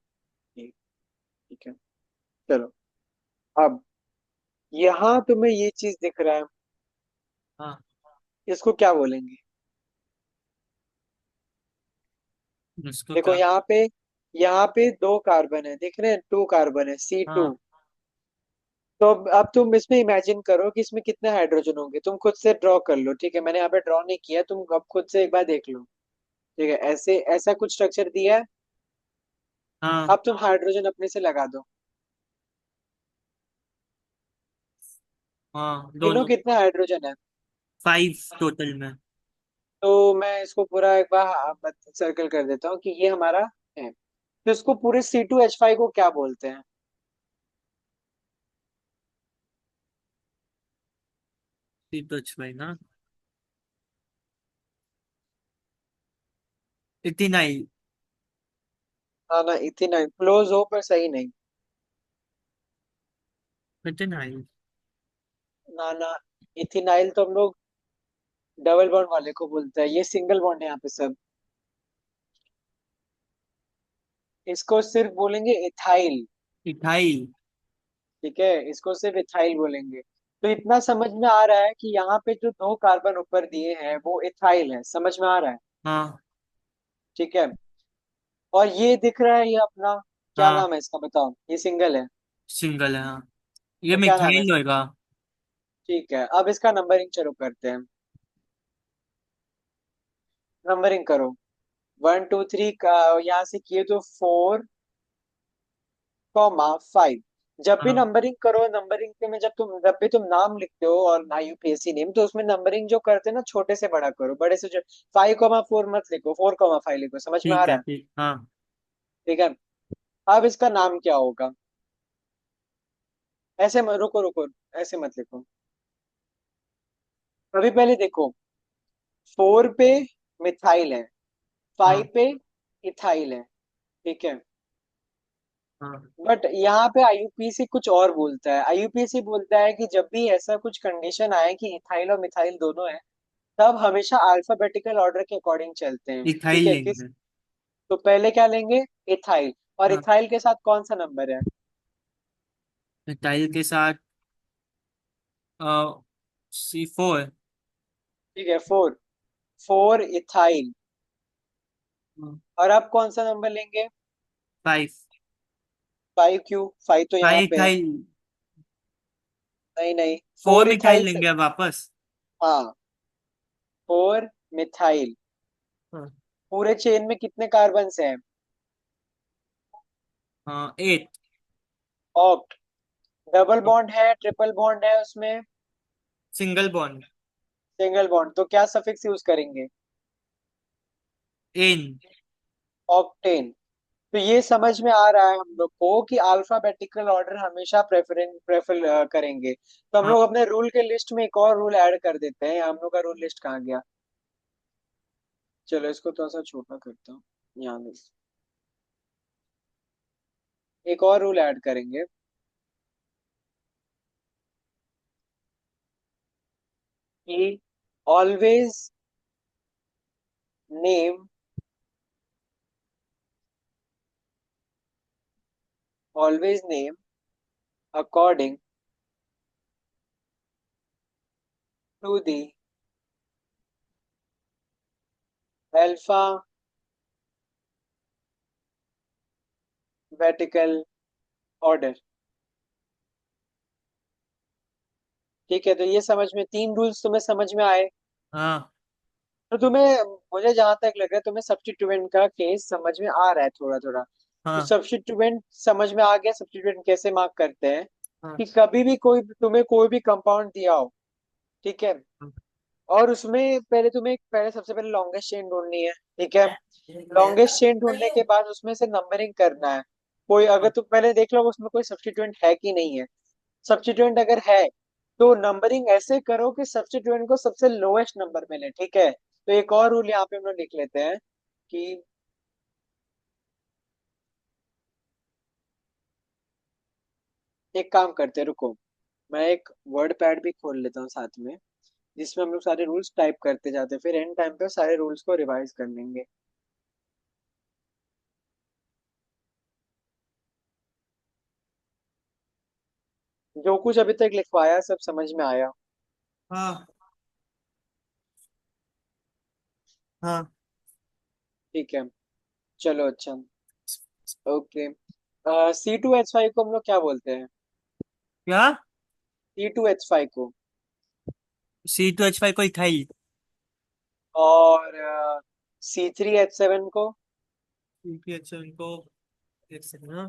8। ठीक है चलो। अब यहाँ तुम्हें ये चीज दिख रहा है, हाँ, इसको क्या बोलेंगे? उसको देखो क्या? यहाँ पे 2 कार्बन है, दिख रहे हैं? 2 कार्बन है, C2। हाँ तो अब तुम इसमें इमेजिन करो कि इसमें कितने हाइड्रोजन होंगे, तुम खुद से ड्रॉ कर लो, ठीक है? मैंने यहाँ पे ड्रॉ नहीं किया, तुम अब खुद से एक बार देख लो। ठीक है, ऐसे ऐसा कुछ स्ट्रक्चर दिया है। हाँ। अब तुम हाइड्रोजन अपने से लगा दो। हाँ, गिनो दोनों। कितने हाइड्रोजन है। 5 टोटल में। तो मैं इसको पूरा एक बार सर्कल कर देता हूँ कि ये हमारा है। तो इसको पूरे C2H5 को क्या बोलते हैं? C2H5 ना। 89। हाँ ना, इथेनॉल क्लोज हो पर सही नहीं। 89। ना ना, इथेनाइल तो हम लोग डबल बॉन्ड वाले को बोलते हैं, ये सिंगल बॉन्ड है यहाँ पे सब। इसको सिर्फ बोलेंगे इथाइल। इथाइल। ठीक है, इसको सिर्फ इथाइल बोलेंगे। तो इतना समझ में आ रहा है कि यहाँ पे जो 2 कार्बन ऊपर दिए हैं वो इथाइल है, समझ में आ रहा है? हाँ। ठीक है। और ये दिख रहा है, ये अपना क्या हाँ, नाम है इसका बताओ? ये सिंगल है। सिंगल है हाँ। ये तो क्या नाम है मिथाइल इसका? होएगा। ठीक है, अब इसका नंबरिंग चलो करते हैं। नंबरिंग करो। 1, 2, 3 का यहाँ से किए तो 4, 5। जब भी हाँ, नंबरिंग करो, नंबरिंग के में जब भी तुम नाम लिखते हो और ना यूपीएससी नेम, तो उसमें नंबरिंग जो करते हैं ना, छोटे से बड़ा करो, बड़े से जो 5, 4 मत लिखो, 4, 5 लिखो, समझ में आ ठीक रहा है, है? ठीक हाँ। ठीक है। अब इसका नाम क्या होगा? रुको रुको, ऐसे मत लिखो। अभी पहले देखो, 4 पे मिथाइल है, हाँ। 5 पे इथाइल है। ठीक है। हाँ। बट यहाँ पे आईयूपीएसी कुछ और बोलता है। आईयूपीएसी बोलता है कि जब भी ऐसा कुछ कंडीशन आए कि इथाइल और मिथाइल दोनों है, तब हमेशा अल्फाबेटिकल ऑर्डर के अकॉर्डिंग चलते हैं। ठीक इथाइल है, किस? लेंगे। तो पहले क्या लेंगे? इथाइल। और हाँ, इथाइल के साथ कौन सा नंबर है? मिथाइल के साथ C4। ठीक है, 4। 4 इथाइल। और अब कौन सा नंबर लेंगे? 5। 5 क्यों? 5 तो यहाँ पे है। इथाइल। नहीं नहीं, 4 4 मिथाइल इथाइल से। लेंगे अब वापस। हाँ, 4 मिथाइल। हाँ। पूरे चेन में कितने कार्बन हैं? हाँ, 8। ऑक्ट। डबल बॉन्ड है, ट्रिपल बॉन्ड है उसमें? Single bond. सिंगल बॉन्ड, तो क्या सफिक्स यूज करेंगे? एन। ऑक्टेन। तो ये समझ में आ रहा है हम लोग को कि अल्फाबेटिकल ऑर्डर हमेशा प्रेफर करेंगे। तो हम हाँ। लोग अपने रूल के लिस्ट में एक और रूल ऐड कर देते हैं। हम लोग का रूल लिस्ट कहाँ गया? चलो इसको थोड़ा सा छोटा करता हूँ। यहाँ नहीं, एक और रूल ऐड करेंगे कि always name always name according to the alphabetical order. ठीक है, तो ये समझ में 3 रूल्स तुम्हें समझ में आए? हाँ। तो तुम्हें, मुझे जहां तक लग रहा है तुम्हें सब्स्टिट्यूएंट का केस समझ में आ रहा है थोड़ा थोड़ा। तो हाँ सब्स्टिट्यूएंट समझ में आ गया, सब्स्टिट्यूएंट कैसे मार्क करते हैं। हाँ कि कभी भी कोई तुम्हें कोई भी कंपाउंड दिया हो, ठीक है, और उसमें पहले तुम्हें पहले सबसे पहले लॉन्गेस्ट चेन ढूंढनी है, ठीक है। लॉन्गेस्ट चेन ढूंढने के बाद उसमें से नंबरिंग करना है। कोई अगर तुम पहले देख लो उसमें कोई सब्स्टिट्यूएंट है कि नहीं है। सब्स्टिट्यूएंट अगर है तो नंबरिंग ऐसे करो कि सब्स्टिट्यूएंट को सबसे लोएस्ट नंबर मिले, ठीक है। तो एक और रूल यहाँ पे हम लोग लिख लेते हैं कि एक काम करते हैं, रुको, मैं एक वर्ड पैड भी खोल लेता हूँ साथ में, जिसमें हम लोग सारे रूल्स टाइप करते जाते हैं, फिर एंड टाइम पे सारे रूल्स को रिवाइज कर लेंगे। जो कुछ अभी तक लिखवाया सब समझ में आया। हाँ हाँ। ठीक है, चलो अच्छा। ओके, C2H5 को हम लोग क्या बोलते हैं? क्या? C2H5 को। C2H5 को इथाइल। और C3H7 को। CPH इनको एक सेकंड ना।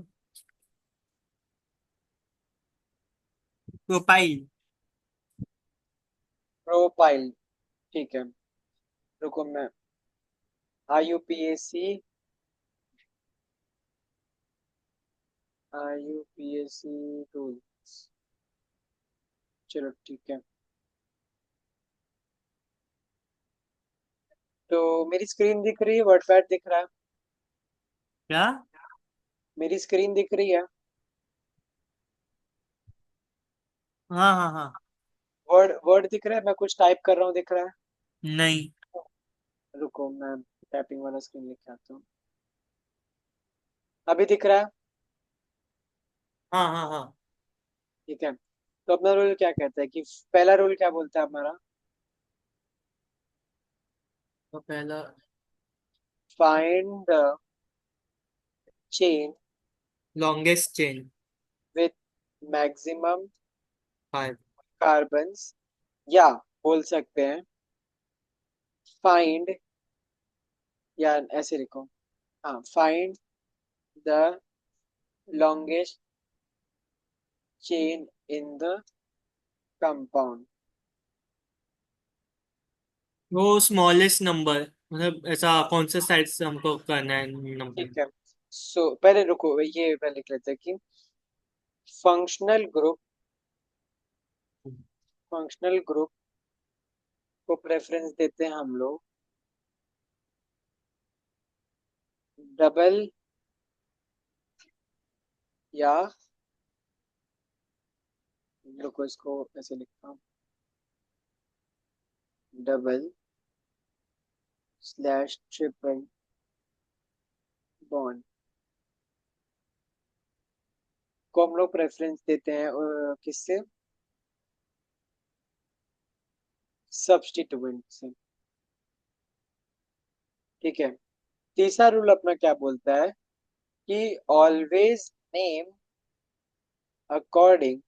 प्रोपाइल। प्रोपाइल, ठीक है। रुको मैं, IUPAC, IUPAC टूल्स, चलो ठीक है। तो मेरी स्क्रीन दिख रही है, वर्डपैड दिख रहा है? क्या? मेरी स्क्रीन दिख रही है? हाँ हाँ हाँ। वर्ड वर्ड दिख रहा है, मैं कुछ टाइप कर रहा हूँ दिख रहा है? नहीं। रुको मैं टाइपिंग वाला स्क्रीन लेके आता हूँ। अभी दिख रहा है? हाँ हाँ हाँ। ठीक है। तो अपना रूल क्या कहता है कि पहला रूल क्या बोलता है हमारा? तो पहला। Find the chain longest chain. With maximum 5। Carbons, या बोल सकते हैं फाइंड, या ऐसे लिखो, हाँ, find the longest chain in the compound. वो स्मॉलेस्ट नंबर, मतलब ऐसा कौन से साइड से हमको करना है नंबर? ठीक है, सो पहले रुको, ये पहले लिख लेते हैं कि फंक्शनल ग्रुप, फंक्शनल ग्रुप को प्रेफरेंस देते हैं हम लोग डबल, या रुको इसको ऐसे लिखता हूँ, डबल स्लैश ट्रिपल बॉन्ड को हम लोग प्रेफरेंस देते हैं किससे? सब्स्टिट्यूएंट से, ठीक है। तीसरा रूल अपना क्या बोलता है कि always name according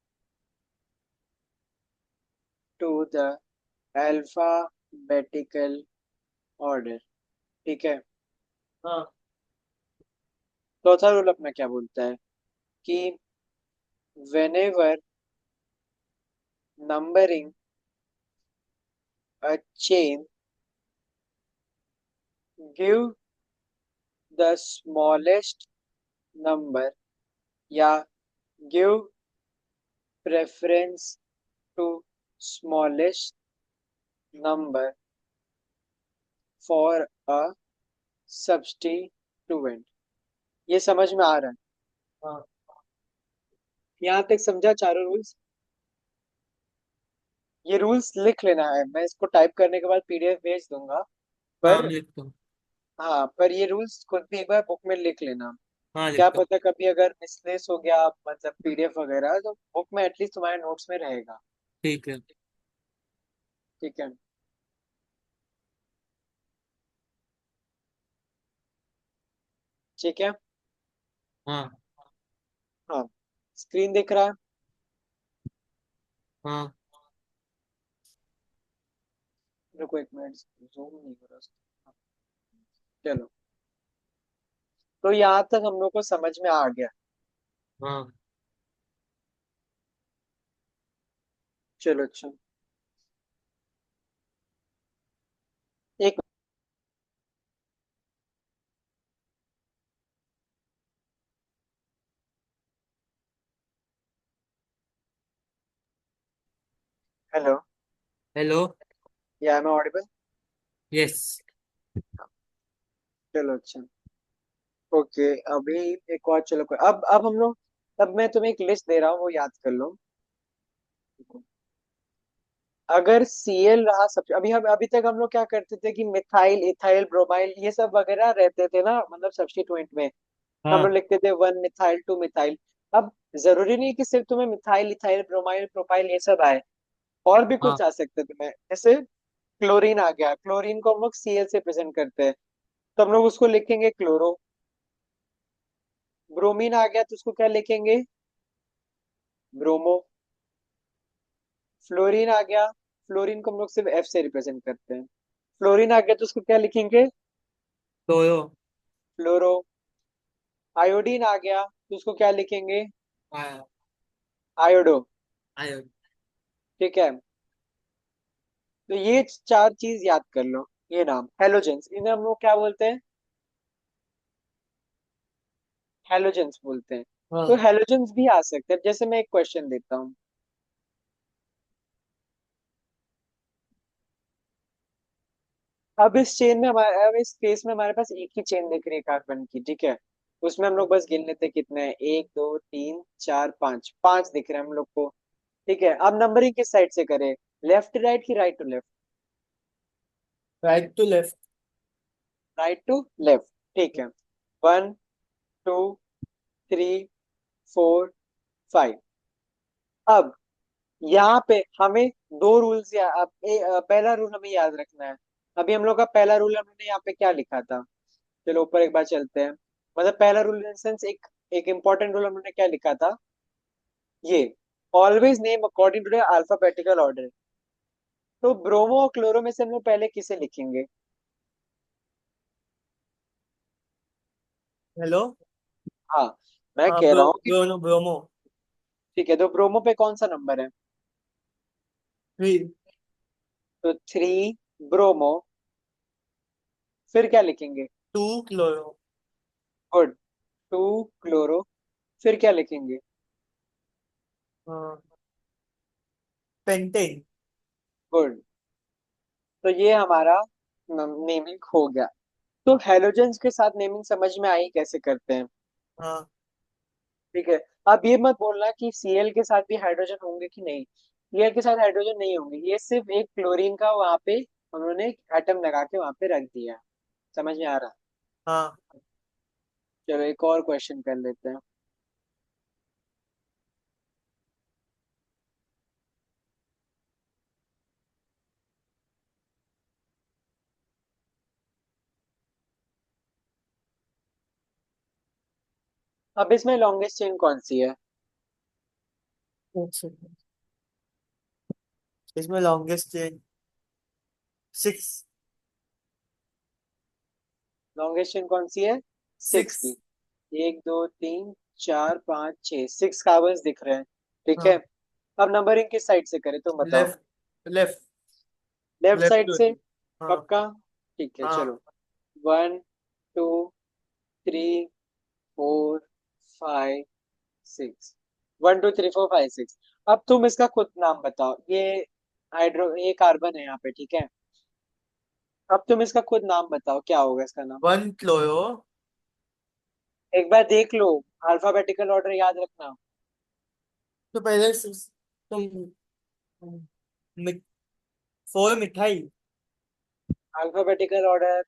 to the alphabetical order, ठीक है। हाँ। चौथा रूल अपना क्या बोलता है कि whenever numbering a chain, give the smallest number, या give preference to smallest number for a substituent। ये समझ में आ रहा है? हाँ यहाँ तक समझा चारों रूल्स? ये रूल्स लिख लेना है, मैं इसको टाइप करने के बाद PDF भेज दूंगा। हाँ, पर लिखता हूँ। हाँ, पर ये रूल्स खुद भी एक बार बुक में लिख लेना। हाँ, क्या लिखता हूँ। पता कभी अगर मिसप्लेस हो गया, मतलब PDF वगैरह, तो बुक में एटलीस्ट तुम्हारे नोट्स में रहेगा। ठीक है। ठीक है, ठीक है। हाँ हाँ, स्क्रीन दिख रहा है? हाँ रुको एक मिनट, जूम नहीं हो रहा। चलो, तो यहाँ तक हम लोग को समझ में आ गया। हाँ। चलो अच्छा, एक, हेलो, हेलो। या एम ऑडिबल? यस। चलो अच्छा, ओके। अभी एक और, चलो कोई, अब हम लोग, अब मैं तुम्हें एक लिस्ट दे रहा हूँ, वो याद कर लो। अगर सीएल रहा सब, अभी हम अभी तक हम लोग क्या करते थे कि मिथाइल, इथाइल, ब्रोमाइल ये सब वगैरह रहते थे ना, मतलब सब्स्टिट्यूएंट में हम लोग हाँ। लिखते थे 1 मिथाइल, 2 मिथाइल। अब जरूरी नहीं कि सिर्फ तुम्हें मिथाइल, इथाइल, ब्रोमाइल, प्रोपाइल ये सब आए, और भी हाँ। कुछ आ सकते तुम्हें। जैसे क्लोरीन आ गया, क्लोरीन को हम लोग सीएल से प्रेजेंट करते हैं, तो हम लोग उसको लिखेंगे क्लोरो। ब्रोमीन आ गया तो उसको क्या लिखेंगे? ब्रोमो। फ्लोरीन आ गया, फ्लोरीन को हम लोग सिर्फ एफ से रिप्रेजेंट करते हैं। फ्लोरीन आ गया तो उसको क्या लिखेंगे? टोयो। फ्लोरो। आयोडीन आ गया तो उसको क्या लिखेंगे? आया। आयोडो। आयो। ठीक है, तो ये चार चीज याद कर लो। ये नाम हेलोजेंस, इन्हें हम लोग क्या बोलते हैं? हेलोजेंस बोलते हैं। तो हाँ। हेलोजेंस भी आ सकते हैं। जैसे मैं एक क्वेश्चन देता हूँ, अब इस केस में हमारे पास एक ही चेन दिख रही है कार्बन की, ठीक है। उसमें हम लोग बस गिन लेते हैं कितने हैं, 1 2 3 4 5, 5 दिख रहे हैं हम लोग को। ठीक है, अब नंबरिंग किस साइड से करें? लेफ्ट राइट की right to left? Right to left. Right to left, ठीक है। 1 2 3 4 5। अब यहाँ पे हमें दो रूल्स, पहला रूल हमें याद रखना है। अभी हम लोग का पहला रूल हमने यहाँ पे क्या लिखा था? चलो ऊपर एक बार चलते हैं। मतलब पहला रूल इन सेंस, एक एक इंपॉर्टेंट रूल हमने क्या लिखा था? ये, always name according to the alphabetical order. तो ब्रोमो और क्लोरो में से हम लोग पहले किसे लिखेंगे? हेलो। हाँ, मैं हाँ, कह रहा हूँ कि, ब्रोनो ब्रोमो। ठीक है, तो ब्रोमो पे कौन सा नंबर है? थ्री। तो 3 ब्रोमो, फिर क्या लिखेंगे? Two chloro. गुड। 2 क्लोरो, फिर क्या लिखेंगे? हाँ। पेंटेन। गुड। तो ये हमारा नेमिंग हो गया। तो हेलोजेंस के साथ नेमिंग समझ में आई कैसे करते हैं? हाँ। ठीक है। अब ये मत बोलना कि सीएल के साथ भी हाइड्रोजन होंगे कि नहीं। सीएल के साथ हाइड्रोजन नहीं होंगे, ये सिर्फ एक क्लोरीन का वहां पे उन्होंने एटम लगा के वहां पे रख दिया है। समझ में आ रहा? हाँ। चलो एक और क्वेश्चन कर लेते हैं। अब इसमें लॉन्गेस्ट चेन कौन सी है? अच्छा। इसमें लॉन्गेस्ट चेन 6। लॉन्गेस्ट चेन कौन सी है? 6 6। की। 1 2 3 4 5 6, 6 कार्बन दिख रहे हैं। ठीक है, हाँ। अब नंबरिंग किस साइड से करें तुम बताओ? Left. Left. Left left side two. से? हाँ। पक्का? ठीक है हाँ। चलो। 1 2 3 4 5 6। 1 2 3 4 5 6। अब तुम इसका खुद नाम बताओ। ये हाइड्रो, ये कार्बन है यहाँ पे, ठीक है। अब तुम इसका खुद नाम बताओ, क्या होगा इसका नाम? One chloro. एक बार देख लो, अल्फाबेटिकल ऑर्डर याद रखना। तो पहले तुम 4 मिठाई। Alphabetical order.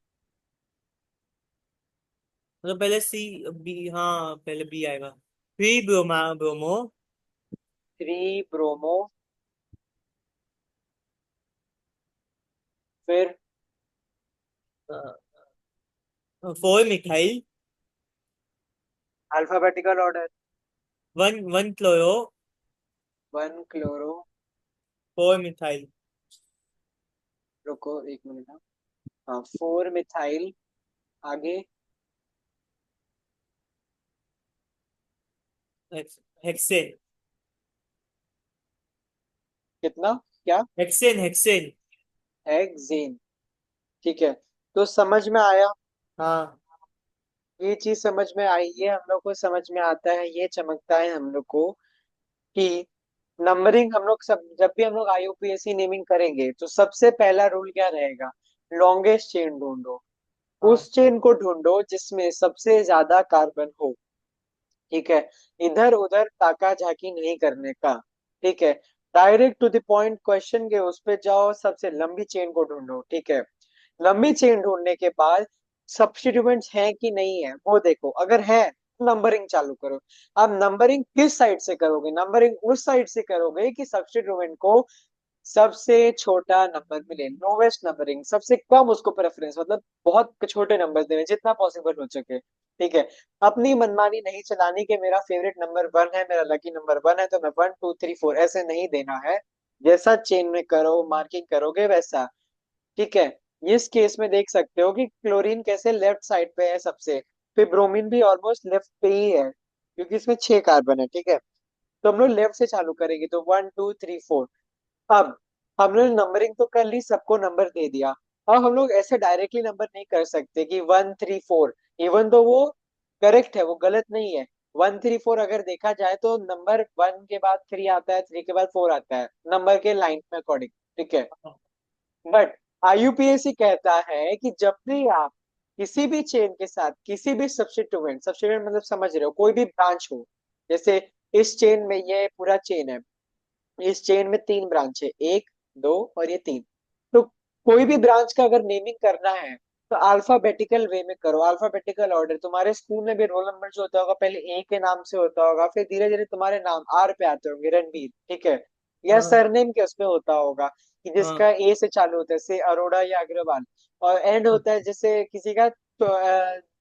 मतलब पहले सी, बी, हाँ पहले बी आएगा। 3 ब्रोमो। 3 ब्रोमो, फिर 4 मिठाई। Alphabetical order. One one chloro. 1 chloro, 4 methyl. रुको एक मिनट। हाँ, 4 मिथाइल। आगे। हेक्सेन। कितना? क्या? Hexane hexane. हेक्सेन। ठीक है, तो समझ में आया। हाँ ये चीज समझ में आई है, हम लोग को समझ में आता है, ये चमकता है हम लोग को कि नंबरिंग हम लोग सब जब भी हम लोग आईयूपीएसी नेमिंग करेंगे तो सबसे पहला रूल क्या रहेगा? लॉन्गेस्ट चेन ढूंढो। हाँ उस चेन को ढूंढो जिसमें सबसे ज्यादा कार्बन हो। ठीक है, इधर उधर ताका झाकी नहीं करने का। ठीक है, direct to the point question के उस पे जाओ, सबसे लंबी चेन को ढूंढो। ठीक है, लंबी चेन ढूंढने के बाद सब्स्टिट्यूएंट्स हैं कि नहीं है वो देखो, अगर है नंबरिंग चालू करो। अब नंबरिंग किस साइड से करोगे? नंबरिंग उस साइड से करोगे कि सब्स्टिट्यूएंट को सबसे छोटा नंबर मिले, लोवेस्ट नंबरिंग, सबसे कम उसको प्रेफरेंस, मतलब बहुत छोटे नंबर देने जितना पॉसिबल हो सके। ठीक है, अपनी मनमानी नहीं चलानी कि मेरा फेवरेट नंबर 1 है, मेरा लकी नंबर 1 है तो मैं 1 2 3 4 ऐसे नहीं देना है। जैसा चेन में करो मार्किंग करोगे वैसा। ठीक है, इस केस में देख सकते हो कि क्लोरीन कैसे लेफ्ट साइड पे है सबसे, फिर ब्रोमीन भी ऑलमोस्ट लेफ्ट पे ही है क्योंकि इसमें 6 कार्बन है। ठीक है, तो हम लोग लेफ्ट से चालू करेंगे तो 1 2 3 4। अब हमने नंबरिंग तो कर ली, सबको नंबर दे दिया। अब हम लोग ऐसे डायरेक्टली नंबर नहीं कर सकते कि 1 3 4, इवन तो वो करेक्ट है, वो गलत नहीं है। 1 3 4 अगर देखा जाए तो नंबर 1 के बाद 3 आता है, 3 के बाद 4 आता है, नंबर के लाइन में अकॉर्डिंग। ठीक है, बट आईयूपीएसी कहता है कि जब भी आप किसी भी चेन के साथ किसी भी सब्स्टिट्यूएंट, सब्स्टिट्यूएंट मतलब समझ रहे हो, कोई भी ब्रांच हो, जैसे इस चेन में ये पूरा चेन है, इस चेन में 3 ब्रांच है, 1 2 और ये 3। तो कोई भी ब्रांच का अगर नेमिंग करना है तो अल्फाबेटिकल वे में करो, अल्फाबेटिकल ऑर्डर। तुम्हारे स्कूल में भी रोल नंबर जो होता होगा पहले ए के नाम से होता होगा, फिर धीरे धीरे तुम्हारे नाम आर पे आते होंगे, रणवीर। ठीक है, या हाँ सरनेम के उसमें होता होगा कि हाँ जिसका ए से चालू होता है, जैसे अरोड़ा या अग्रवाल, और एंड हाँ होता है जैसे किसी का तो,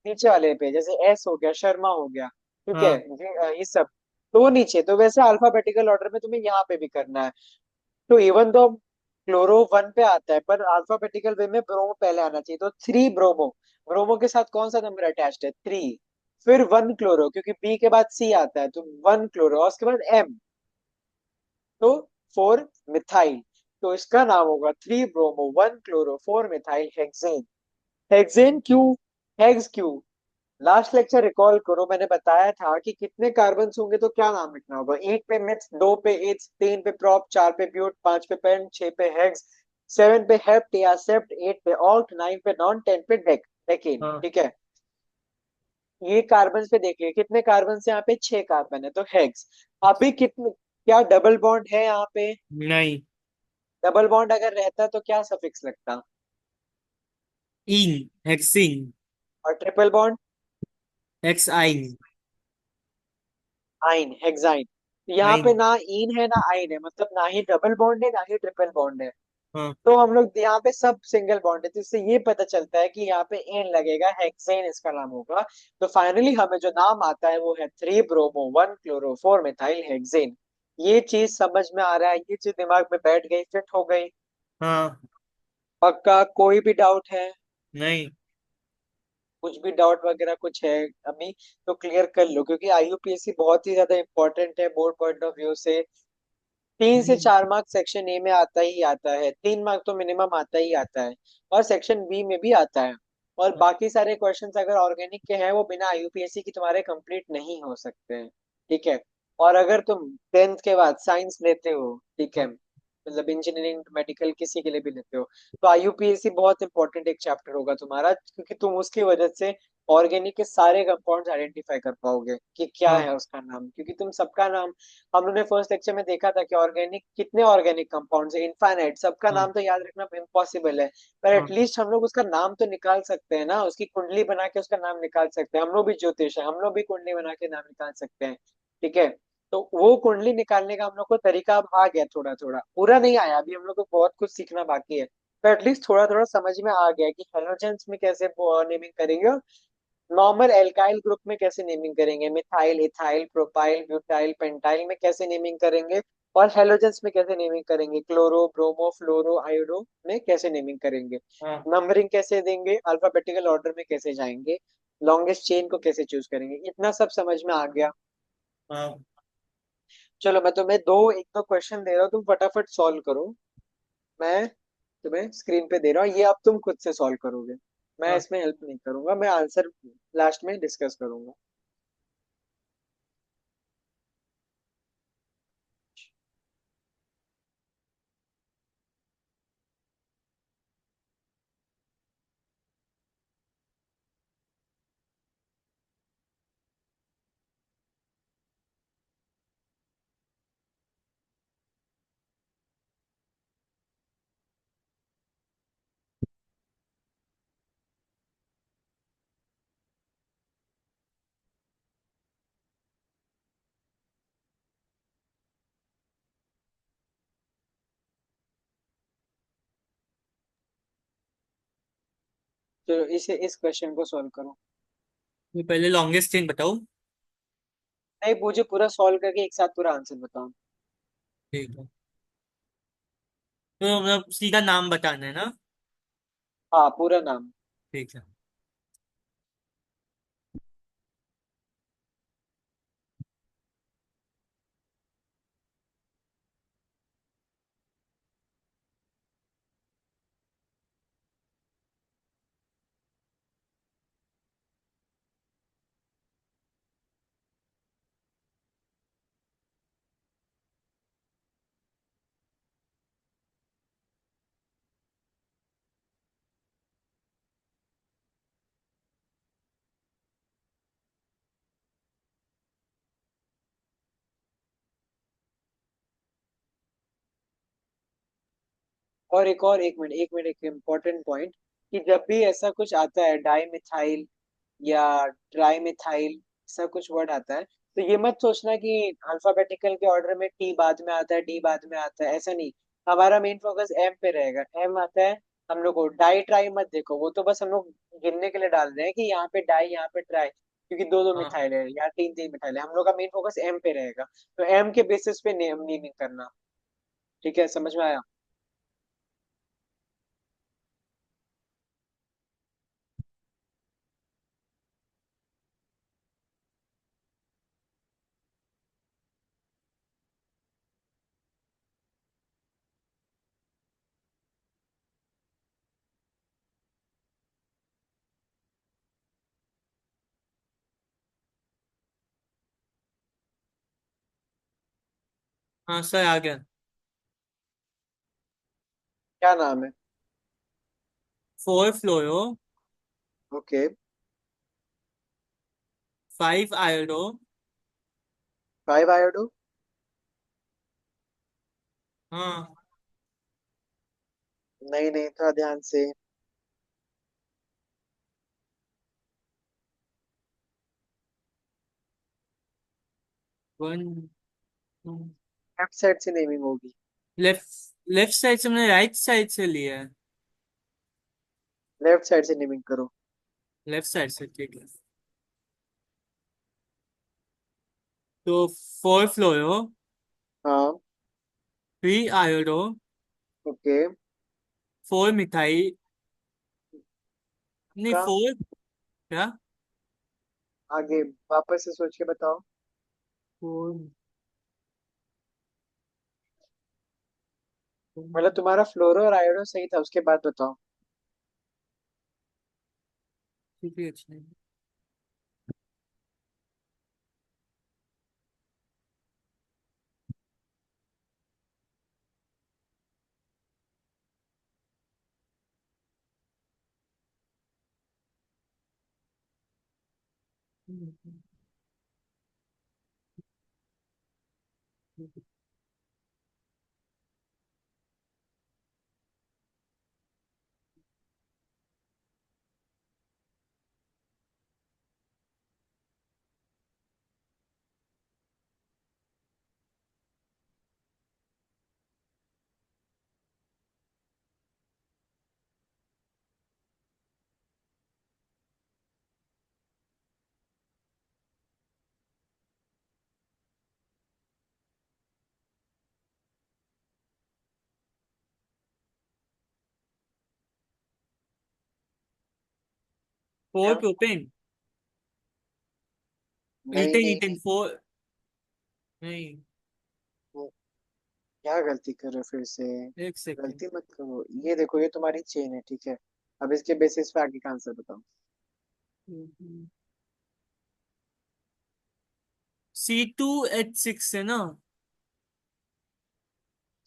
नीचे वाले पे जैसे एस हो गया, शर्मा हो गया। ठीक है हाँ ये सब। तो वो नीचे, तो वैसे अल्फाबेटिकल ऑर्डर में तुम्हें यहाँ पे भी करना है। तो इवन तो क्लोरो 1 पे आता है पर अल्फाबेटिकल वे में ब्रोमो पहले आना चाहिए, तो 3 ब्रोमो। ब्रोमो के साथ कौन सा नंबर अटैच्ड है? 3। फिर 1 क्लोरो, क्योंकि बी के बाद सी आता है तो 1 क्लोरो, और उसके बाद एम, तो 4 मिथाइल। तो इसका नाम होगा 3 bromo 1 chloro 4 methyl hexane. Hexane क्यों? हेक्स क्यों? लास्ट लेक्चर रिकॉल करो, मैंने बताया था कि कितने कार्बन होंगे तो क्या नाम लिखना होगा। एक पे मिथ्स, 2 पे इथ्स, 3 पे प्रोप, 4 पे ब्यूट, 5 पे पेंट, 6 पे हेक्स, 7 पे हेप्ट या सेप्ट, 8 पे ऑल्ट, 9 पे नॉन, 10 पे डेक डेकेन। हाँ। ठीक है, ये कार्बन पे देखिए कितने कार्बन से, यहाँ पे 6 कार्बन है तो हेक्स। अभी कितने, क्या डबल बॉन्ड है यहाँ पे? नहीं। डबल बॉन्ड अगर रहता तो क्या सफिक्स लगता? इन। हेक्सिन। और ट्रिपल बॉन्ड? हेक्स आइन। आइन, हेक्साइन। यहाँ पे आइन। ना इन है ना आइन है, मतलब ना ही डबल बॉन्ड है ना ही ट्रिपल बॉन्ड है। हाँ तो हम लोग यहाँ पे सब सिंगल बॉन्ड है, तो इससे ये पता चलता है कि यहाँ पे एन लगेगा, हेक्सेन इसका नाम होगा। तो फाइनली हमें जो नाम आता है वो है 3 ब्रोमो 1 क्लोरो 4 मिथाइल हेक्सेन। ये चीज समझ में आ रहा है, ये चीज दिमाग में बैठ गई, फिट हो गई। हाँ। पक्का? कोई भी डाउट है? नहीं। कुछ भी डाउट वगैरह कुछ है अभी तो क्लियर कर लो, क्योंकि आईयूपीएससी बहुत ही ज्यादा इंपॉर्टेंट है बोर्ड पॉइंट ऑफ व्यू से। 3 से 4 मार्क सेक्शन ए में आता ही आता है, 3 मार्क तो मिनिमम आता ही आता है, और सेक्शन बी में भी आता है। और बाकी सारे क्वेश्चंस अगर ऑर्गेनिक के हैं वो बिना आईयूपीएससी की तुम्हारे कंप्लीट नहीं हो सकते हैं। ठीक है, और अगर तुम 10th के बाद साइंस लेते हो, ठीक है, मतलब इंजीनियरिंग मेडिकल किसी के लिए भी लेते हो, तो आईयूपीएससी बहुत इंपॉर्टेंट एक चैप्टर होगा तुम्हारा, क्योंकि तुम उसकी वजह से ऑर्गेनिक के सारे कंपाउंड्स आइडेंटिफाई कर पाओगे कि क्या हाँ है उसका नाम, क्योंकि तुम सबका नाम, हम लोगों ने फर्स्ट लेक्चर में देखा था कि ऑर्गेनिक कितने ऑर्गेनिक कंपाउंड्स है, इनफाइनाइट, सबका हाँ नाम तो याद रखना इम्पॉसिबल है। पर हाँ एटलीस्ट हम लोग उसका नाम तो निकाल सकते हैं ना, उसकी कुंडली बना के उसका नाम निकाल सकते हैं। हम लोग भी ज्योतिष है, हम लोग भी कुंडली बना के नाम निकाल सकते हैं। ठीक है, तो वो कुंडली निकालने का हम लोग को तरीका अब आ गया, थोड़ा थोड़ा, पूरा नहीं आया अभी, हम लोग को बहुत कुछ सीखना बाकी है। पर एटलीस्ट थोड़ा थोड़ा समझ में आ गया कि हेलोजेंस में कैसे नेमिंग करेंगे, और नॉर्मल एल्काइल ग्रुप में कैसे नेमिंग करेंगे, methyl ethyl propyl butyl pentyl में कैसे नेमिंग करेंगे, और हेलोजेंस में कैसे नेमिंग करेंगे, क्लोरो ब्रोमो फ्लोरो आयोडो में कैसे नेमिंग करेंगे, हाँ नंबरिंग कैसे देंगे, अल्फाबेटिकल ऑर्डर में कैसे जाएंगे, लॉन्गेस्ट चेन को कैसे चूज करेंगे, इतना सब समझ में आ गया। हाँ। चलो मैं तुम्हें एक दो क्वेश्चन दे रहा हूँ, तुम फटाफट सॉल्व करो। मैं तुम्हें स्क्रीन पे दे रहा हूँ, ये अब तुम खुद से सॉल्व करोगे, मैं हाँ इसमें हेल्प नहीं करूंगा, मैं आंसर लास्ट में डिस्कस करूंगा। चलो इस क्वेश्चन को सॉल्व करो। ये पहले लॉन्गेस्ट चेन बताओ। नहीं, मुझे पूरा सॉल्व करके एक साथ पूरा आंसर बताओ। ठीक है। तो मतलब सीधा नाम बताना है ना? हाँ, पूरा नाम। ठीक है। और एक मिनट एक इम्पोर्टेंट पॉइंट, कि जब भी ऐसा कुछ आता है डाई मिथाइल या ट्राई मिथाइल, ऐसा कुछ वर्ड आता है, तो ये मत सोचना कि अल्फाबेटिकल के ऑर्डर में टी बाद में आता है, डी बाद में आता है, ऐसा नहीं। हमारा मेन फोकस एम पे रहेगा, एम आता है। हम लोग को डाई ट्राई मत देखो, वो तो बस हम लोग गिनने के लिए डाल रहे हैं कि यहाँ पे डाई यहाँ पे ट्राई, क्योंकि दो दो हाँ मिथाइल है या तीन तीन मिथाइल है, हम लोग का मेन फोकस एम पे रहेगा। तो एम के बेसिस पे नेमिंग करना। ठीक है, समझ में आया? हाँ सर आ गया। क्या नाम है? फोर फ्लोरो, ओके। Five iodo, 5 iodo. हाँ नहीं नहीं, थोड़ा ध्यान से। वन, लेफ्ट साइड से नेमिंग होगी। लेफ्ट लेफ्ट साइड से मैंने राइट साइड से लिया है। लेफ्ट साइड से नेमिंग करो। लेफ्ट साइड से ठीक है। तो फोर फ्लोरो, हाँ। Three iodo, okay. Four methyl, नहीं का फोर, क्या? आगे वापस से सोच के बताओ। फोर, मतलब तुम्हारा फ्लोरो और आयोडो सही था, उसके बाद बताओ। ठीक है अच्छा। फोर क्या? प्रोपेन। नहीं ईथेन नहीं ईथेन नहीं। फोर। नहीं। वो क्या गलती कर रहे हो फिर से? एक सेकेंड। गलती मत करो, ये देखो ये तुम्हारी चेन है, ठीक है। अब इसके बेसिस पे आगे का आंसर बताओ। C2H6 है ना।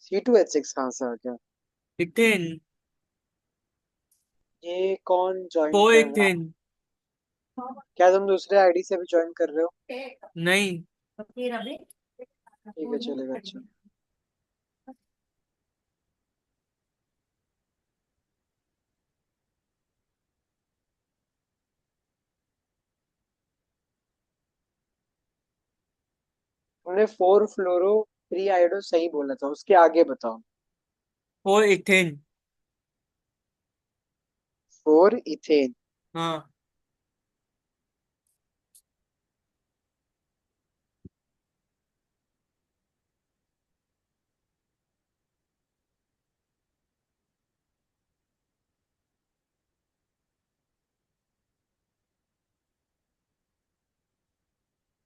C2H6 कहाँ से आ गया? इथेन। ये कौन ज्वाइन फोर कर रहा है? इथेन। क्या तुम दूसरे आईडी से भी ज्वाइन कर रहे हो? नहीं। ठीक है, चलेगा, अच्छा। तुमने फोर फ्लोरो थ्री आयोडो सही बोला था, उसके आगे बताओ। Four ethane. Four ethane. हाँ।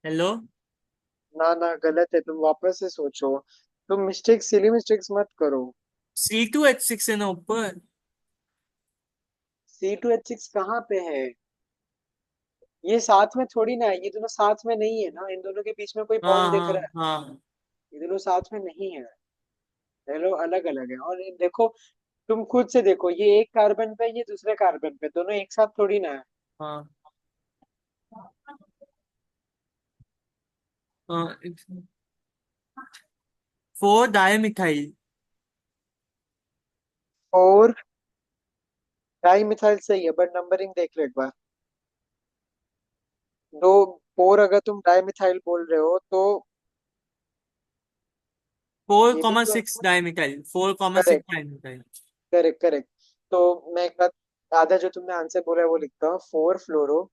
हेलो। ना ना, गलत है, तुम वापस से सोचो। तुम मिस्टेक, सिली मिस्टेक्स मत करो। C2H6 है ना ऊपर। C2H6 कहाँ पे है? ये साथ में थोड़ी ना है, ये दोनों साथ में नहीं है ना, इन दोनों के बीच में कोई हाँ बॉन्ड दिख रहा हाँ है? हाँ। ये दोनों साथ में नहीं है। ये लोग अलग अलग है, और ये देखो, तुम खुद से देखो, ये एक कार्बन पे, ये दूसरे कार्बन पे, दोनों एक साथ थोड़ी ना है। हाँ हाँ। Four dimethyl. और डाई मिथाइल सही है, बट नंबरिंग देख लो एक बार। दो। फोर अगर तुम डाई मिथाइल बोल रहे हो तो फोर ये भी कॉमा तो है। Six dimethyl, four comma six correct, dimethyl. Correct, correct. तो मैं एक बात, आधा जो तुमने आंसर बोला है वो लिखता हूँ। Four fluoro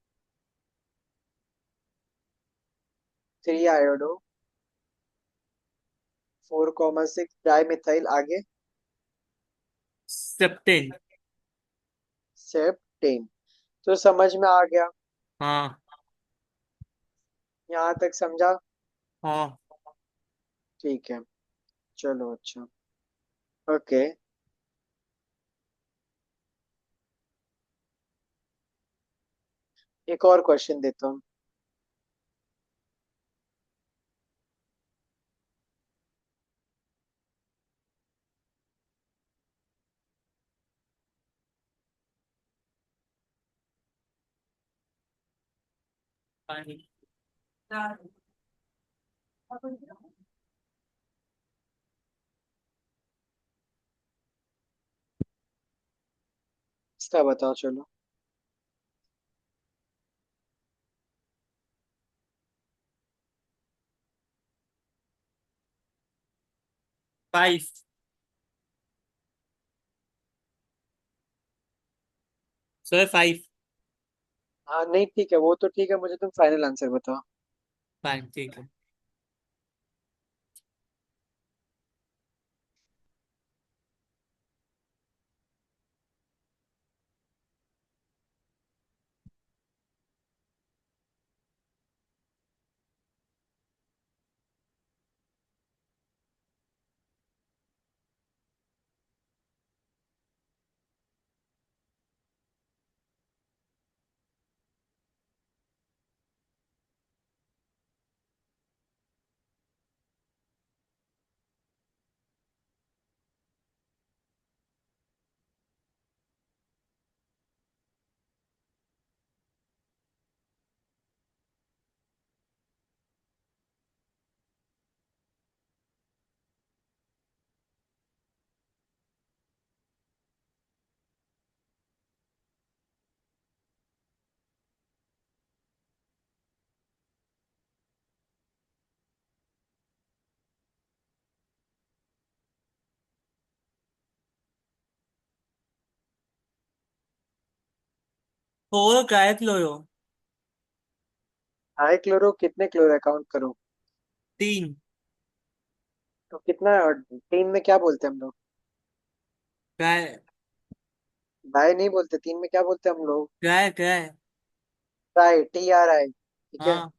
three iodo four comma six di methyl, आगे सेप्टेन। सेप्टेन। तो समझ में आ गया? हाँ यहाँ तक समझा? हाँ। ठीक है, चलो, अच्छा। ओके। एक और क्वेश्चन देता हूँ। पानी। इसका बताओ, चलो। 5। सर 5। हाँ नहीं, ठीक है, वो तो ठीक है, मुझे तुम फाइनल आंसर बताओ। 5 ठीक है। Four trichloro. हाई क्लोरो कितने क्लोरो है, काउंट करो। 3। तो कितना है? और तीन में क्या बोलते हैं हम लोग? ट्राई। डाई नहीं बोलते, तीन में क्या बोलते हैं हम लोग? Try try. ट्राई, TRI, ठीक है। हाँ,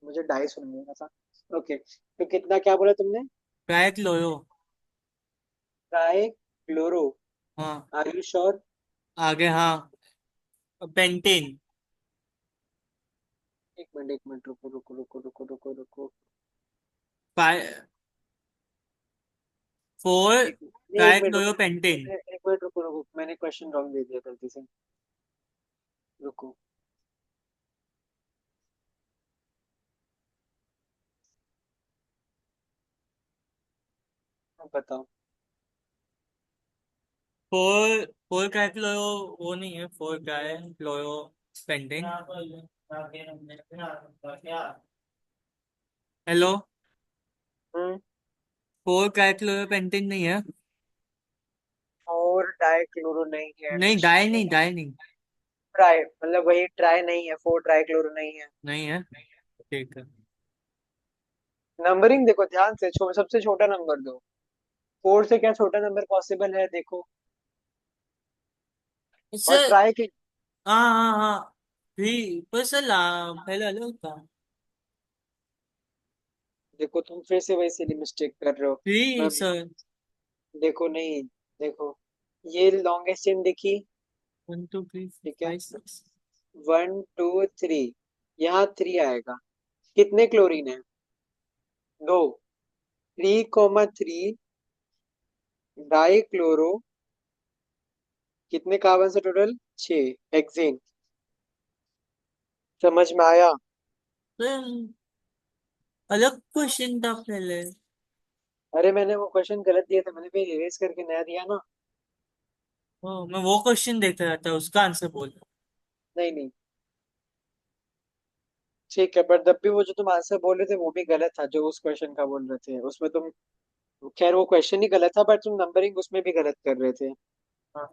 मुझे डाई सुनाया था। ओके, तो कितना क्या बोला तुमने? Try chloro. Try chloro. हाँ, आर यू श्योर? आगे हाँ, पेंटेन। एक मिनट रुको रुको रुको रुको रुको रुको। फोर एक नहीं, एक ट्राई मिनट क्लोरो रुको। पेंटेन। एक मिनट रुको रुको, मैंने क्वेश्चन रॉन्ग दे दिया गलती से। रुको। अब बताओ। फोर फोर ट्राई क्लोरो, वो नहीं है, four tri chloro pentane. Hello. Hmm. Four tri chloro pentane नहीं है। और डाई क्लोरो नहीं है। नहीं, डाई नहीं, डाई नहीं। ट्राई मतलब वही ट्राई नहीं है, 4 ट्राई क्लोरो नहीं है। नहीं है, ठीक है। नंबरिंग देखो ध्यान से, सबसे छोटा नंबर दो। 4 से क्या छोटा नंबर पॉसिबल है, देखो। और सर, ट्राई की। हाँ हाँ हाँ, थ्री पर सर, पहले अलग था। देखो तुम फिर से वही सिली मिस्टेक कर रहे हो। थ्री मैं सर। देखो नहीं, देखो, ये लॉन्गेस्ट चेन देखी, वन टू थ्री फोर ठीक है। Five six. 1 2 3, यहाँ 3 आएगा। कितने क्लोरीन है? दो। 3 3 डाई क्लोरो। कितने कार्बन से टोटल? 6 हेक्सेन। समझ में आया? सर, अलग क्वेश्चन था पहले। अरे मैंने वो क्वेश्चन गलत दिया था, मैंने फिर इरेज करके नया दिया ना। मैं वो क्वेश्चन देख रहा था, उसका आंसर बोल। नहीं नहीं, ठीक है, पर तब भी वो जो तुम आंसर बोल रहे थे वो भी गलत था, जो उस क्वेश्चन का बोल रहे थे उसमें तुम। खैर वो क्वेश्चन ही गलत था, पर तुम नंबरिंग उसमें भी गलत कर रहे थे। हाँ।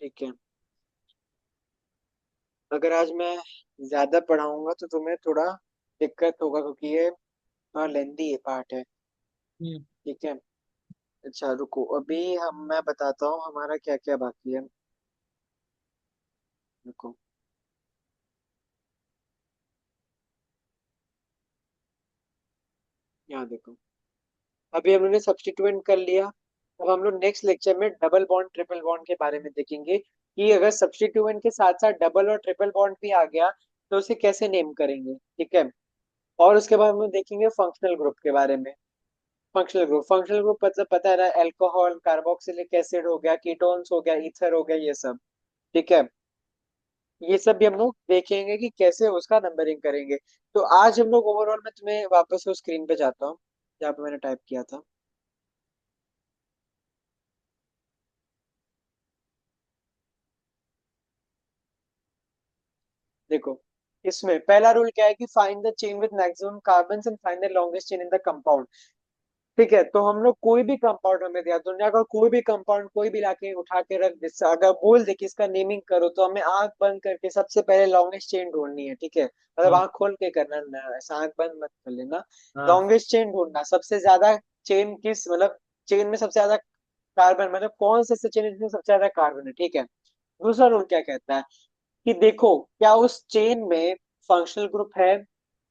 ठीक है। अगर आज मैं ज्यादा पढ़ाऊंगा तो तुम्हें थोड़ा दिक्कत होगा, क्योंकि ये थोड़ा लेंदी है पार्ट है। हम्म। ठीक है। अच्छा रुको, अभी मैं बताता हूँ हमारा क्या क्या बाकी है। रुको। यहाँ देखो, अभी हम लोगों ने सब्स्टिट्यूएंट कर लिया। अब हम लोग नेक्स्ट लेक्चर में डबल बॉन्ड ट्रिपल बॉन्ड के बारे में देखेंगे, कि अगर सब्स्टिट्यूएंट के साथ साथ डबल और ट्रिपल बॉन्ड भी आ गया तो उसे कैसे नेम करेंगे, ठीक है। और उसके बाद हम लोग देखेंगे फंक्शनल ग्रुप के बारे में। फंक्शनल ग्रुप मतलब पता है ना, अल्कोहल, कार्बोक्सिलिक एसिड हो गया, कीटोन्स हो गया, ईथर हो गया, ये सब। ठीक है। ये सब भी हम लोग देखेंगे कि कैसे उसका नंबरिंग करेंगे। तो आज हम लोग ओवरऑल, मैं तुम्हें वापस उस स्क्रीन पे जाता हूँ जहाँ पे मैंने टाइप किया था। देखो, इसमें पहला रूल क्या है कि find the chain with maximum carbon and find the longest chain in the compound. ठीक है, तो हम लोग कोई भी कंपाउंड हमें दिया, दुनिया का कोई भी कंपाउंड कोई भी लाके उठा के रख दे, अगर बोल दे कि इसका नेमिंग करो, तो हमें आंख बंद करके सबसे पहले लॉन्गेस्ट चेन ढूंढनी है, ठीक है। मतलब हाँ आंख खोल के करना ना, ऐसा आंख बंद मत कर लेना। हाँ लॉन्गेस्ट चेन ढूंढना, सबसे ज्यादा चेन किस, मतलब चेन में सबसे ज्यादा कार्बन, मतलब कौन से चेन में सबसे ज्यादा कार्बन है, ठीक है। दूसरा रूल क्या कहता है कि देखो क्या उस चेन में फंक्शनल ग्रुप है,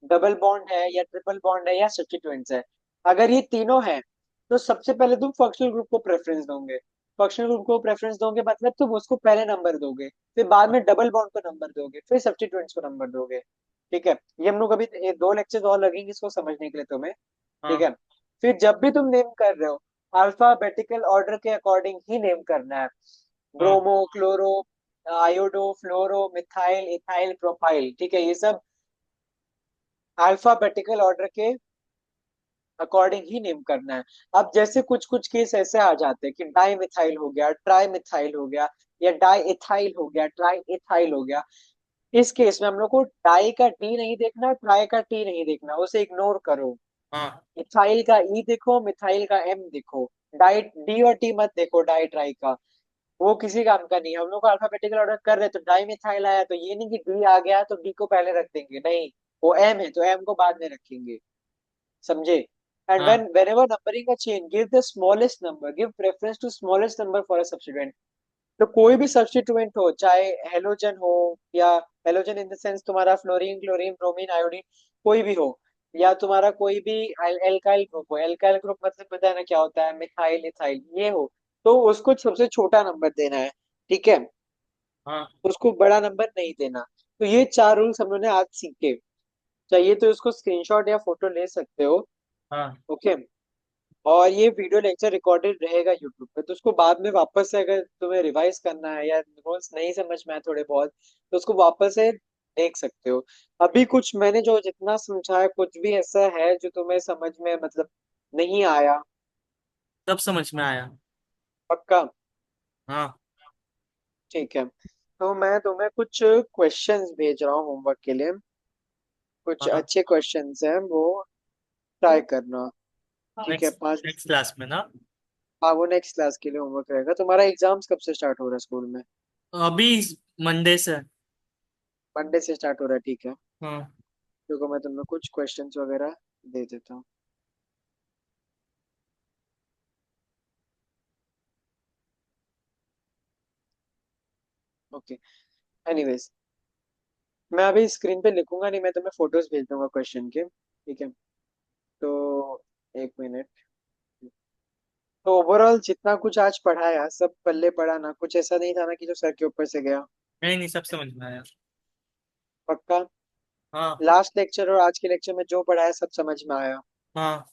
डबल बॉन्ड है, या ट्रिपल बॉन्ड है, या सब्स्टिट्यूएंट्स है। अगर ये तीनों हैं तो सबसे पहले तुम फंक्शनल ग्रुप को प्रेफरेंस दोगे। फंक्शनल ग्रुप को प्रेफरेंस दोगे मतलब तुम उसको पहले नंबर दोगे, फिर बाद में डबल बॉन्ड को नंबर दोगे, फिर सब्स्टिट्यूएंट्स को नंबर दोगे। ठीक है। ये हम लोग अभी 2 लेक्चर और लगेंगे इसको समझने के लिए तुम्हें। ठीक हाँ है। फिर जब भी तुम नेम कर रहे हो, अल्फाबेटिकल ऑर्डर के अकॉर्डिंग ही नेम करना है। हाँ ब्रोमो, क्लोरो, आयोडो, फ्लोरो, मिथाइल, इथाइल, प्रोपाइल, ठीक है, ये सब अल्फाबेटिकल ऑर्डर के अकॉर्डिंग ही नेम करना है। अब जैसे कुछ कुछ केस ऐसे आ जाते हैं कि डाई मिथाइल हो गया, ट्राई मिथाइल हो गया, या डाई इथाइल हो गया, ट्राई इथाइल हो गया। इस केस में हम लोग को डाई का डी नहीं देखना, ट्राई का टी नहीं देखना, उसे इग्नोर करो। हाँ इथाइल का ई देखो, मिथाइल का एम देखो। डाई डी और टी मत देखो, डाई ट्राई का। वो किसी काम का नहीं है। हम लोग अल्फाबेटिकल ऑर्डर कर रहे हैं, तो डाई मिथाइल आया तो ये नहीं कि डी आ गया तो डी को पहले रख देंगे, नहीं। वो एम है तो एम को बाद में रखेंगे, समझे। एंड हाँ whenever numbering a chain, give the smallest number, give preference to smallest number for a substituent। तो कोई भी सब्स्टिट्यूएंट हो, चाहे हेलोजन हो, या हेलोजन इन द सेंस तुम्हारा फ्लोरीन, क्लोरीन, ब्रोमीन, आयोडीन, कोई भी हो, या तुम्हारा कोई भी एल्काइल ग्रुप हो। एल्काइल ग्रुप मतलब पता है ना क्या होता है, मिथाइल इथाइल, ये हो, तो उसको सबसे छोटा नंबर देना है, ठीक है, हाँ उसको बड़ा नंबर नहीं देना। तो ये चार रूल्स हम लोगों ने आज सीखे। चाहिए तो इसको स्क्रीनशॉट या फोटो ले सकते हो। हाँ। ओके। और ये वीडियो लेक्चर रिकॉर्डेड रहेगा यूट्यूब पे, तो उसको बाद में वापस से अगर तुम्हें रिवाइज करना है या नोट्स नहीं समझ में आए थोड़े बहुत, तो उसको वापस से देख सकते हो। अभी कुछ मैंने जो जितना समझाया, कुछ भी ऐसा है जो तुम्हें समझ में मतलब नहीं आया? सब समझ में आया। पक्का? हाँ ठीक है, तो मैं तुम्हें कुछ क्वेश्चंस भेज रहा हूँ होमवर्क के लिए। कुछ हाँ। अच्छे क्वेश्चंस हैं, वो ट्राई करना। ठीक है, नेक्स्ट पांच। नेक्स्ट क्लास में ना। हाँ, वो नेक्स्ट क्लास के लिए होमवर्क रहेगा। तुम्हारा एग्जाम्स कब से स्टार्ट हो रहा है स्कूल में? अभी मंडे से। मंडे से स्टार्ट हो रहा है, ठीक है। हाँ। देखो मैं तुम्हें कुछ क्वेश्चंस वगैरह दे देता हूँ। ओके। एनीवेज, मैं अभी स्क्रीन पे लिखूंगा नहीं, मैं तुम्हें फोटोज भेज दूंगा क्वेश्चन के, ठीक है। तो एक मिनट। तो ओवरऑल जितना कुछ आज पढ़ाया सब पल्ले पड़ा ना? कुछ ऐसा नहीं था ना कि जो सर के ऊपर से गया? नहीं नहीं, सब समझ में आया। पक्का? हाँ लास्ट लेक्चर और आज के लेक्चर में जो पढ़ाया सब समझ में आया? हाँ।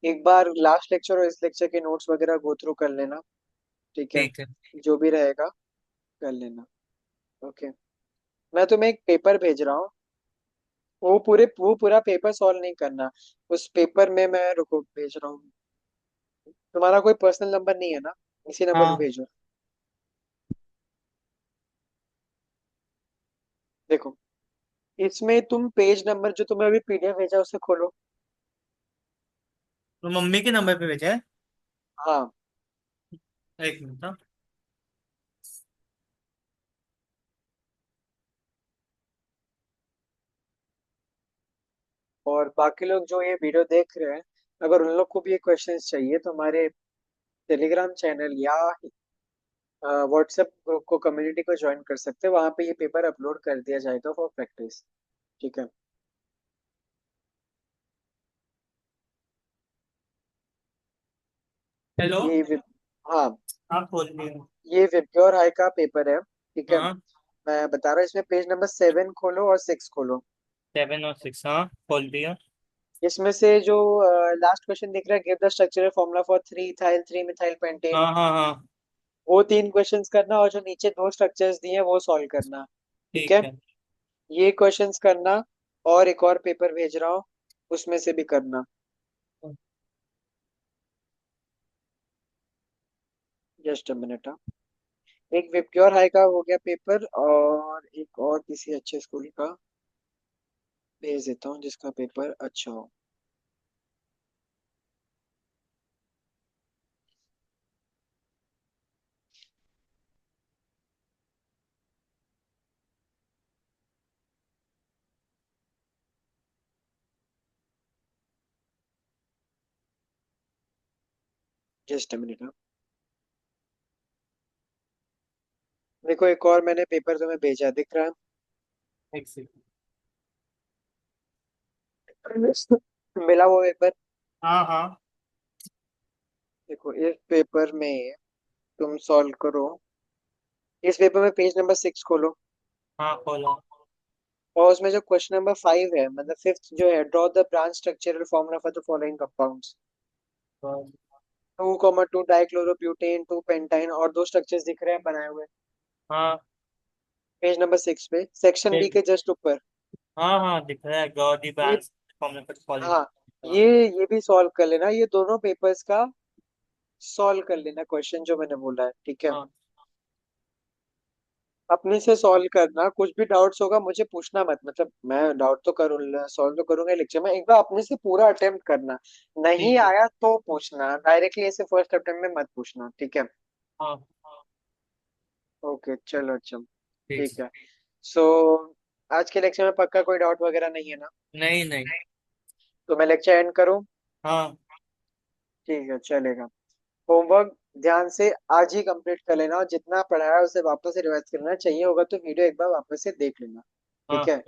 एक बार लास्ट लेक्चर और इस लेक्चर के नोट्स वगैरह गो थ्रू कर लेना, ठीक है। ठीक है। जो भी रहेगा कर लेना। ओके। मैं तुम्हें एक पेपर भेज रहा हूँ, वो पूरा पेपर सॉल्व नहीं करना। उस पेपर में मैं, रुको भेज रहा हूँ। तुम्हारा कोई पर्सनल नंबर नहीं है ना? इसी नंबर पे हाँ। भेजो। देखो, इसमें तुम पेज नंबर जो तुम्हें अभी पीडीएफ भेजा उसे खोलो। तो मम्मी के नंबर पे भेजा है। हाँ। एक मिनट हाँ। और बाकी लोग जो ये वीडियो देख रहे हैं, अगर उन लोग को भी ये क्वेश्चंस चाहिए तो हमारे टेलीग्राम चैनल या व्हाट्सएप ग्रुप को, कम्युनिटी को ज्वाइन कर सकते हैं। वहां पे ये पेपर अपलोड कर दिया जाएगा फॉर प्रैक्टिस, ठीक है। हेलो। ये विप, हाँ, आप बोल रही हो। ये विप्योर हाई का पेपर है, ठीक है। हाँ। मैं बता रहा हूँ, इसमें पेज नंबर 7 खोलो और 6 खोलो। 7 और 6, हाँ खोल दिया। इसमें से जो लास्ट क्वेश्चन दिख रहा है, give the structural formula for 3 ethyl 3 methyl pentane, हाँ हाँ हाँ। वो तीन क्वेश्चंस करना। और जो नीचे दो स्ट्रक्चर्स दिए हैं वो सॉल्व करना, ठीक ठीक है। है। ये क्वेश्चंस करना। और एक और पेपर भेज रहा हूँ, उसमें से भी करना। Just a minute. एक विप्योर हाई का हो गया पेपर, और एक और किसी अच्छे स्कूल का भेज देता हूँ जिसका पेपर अच्छा हो। Just a minute. देखो, एक और मैंने पेपर तुम्हें भेजा, दिख रहा एक सेकंड। है? मिला वो पेपर? हाँ हाँ देखो, इस पेपर में तुम सॉल्व करो। इस पेपर में पेज नंबर 6 खोलो। हाँ खोलो। और उसमें जो क्वेश्चन नंबर 5 है, मतलब फिफ्थ जो है, draw the branch structural formula for the following compounds. तो, 2,2 डाइक्लोरोब्यूटेन, 2 पेंटाइन, और दो स्ट्रक्चर्स दिख रहे हैं बनाए हुए हाँ। पेज नंबर 6 पे, सेक्शन बी एक, के जस्ट ऊपर। हाँ हाँ दिख रहा है, गॉडी ये, बैंड फॉर्मूला फॉर फॉलोइंग। हाँ, ये ये भी सॉल्व कर लेना, ये दोनों पेपर्स का सॉल्व कर लेना क्वेश्चन जो मैंने बोला है, ठीक है। हाँ अपने से सॉल्व करना, कुछ भी डाउट्स होगा मुझे पूछना मत, मतलब मैं डाउट तो करूँ, सॉल्व तो करूंगा लेक्चर में। एक बार अपने से पूरा अटेम्प्ट करना, नहीं ठीक है। आया तो पूछना, डायरेक्टली ऐसे फर्स्ट अटेम्प्ट में मत पूछना, ठीक है। हाँ ओके, चलो, अच्छा, ठीक। ठीक है। सो आज के लेक्चर में पक्का कोई डाउट वगैरह नहीं है ना? नहीं नहीं। तो मैं लेक्चर एंड करूँ? हाँ ठीक है, चलेगा। होमवर्क ध्यान से आज ही कंप्लीट कर लेना, और जितना पढ़ा है उसे वापस से रिवाइज कर लेना, चाहिए होगा तो वीडियो एक बार वापस से देख लेना। ठीक हाँ है।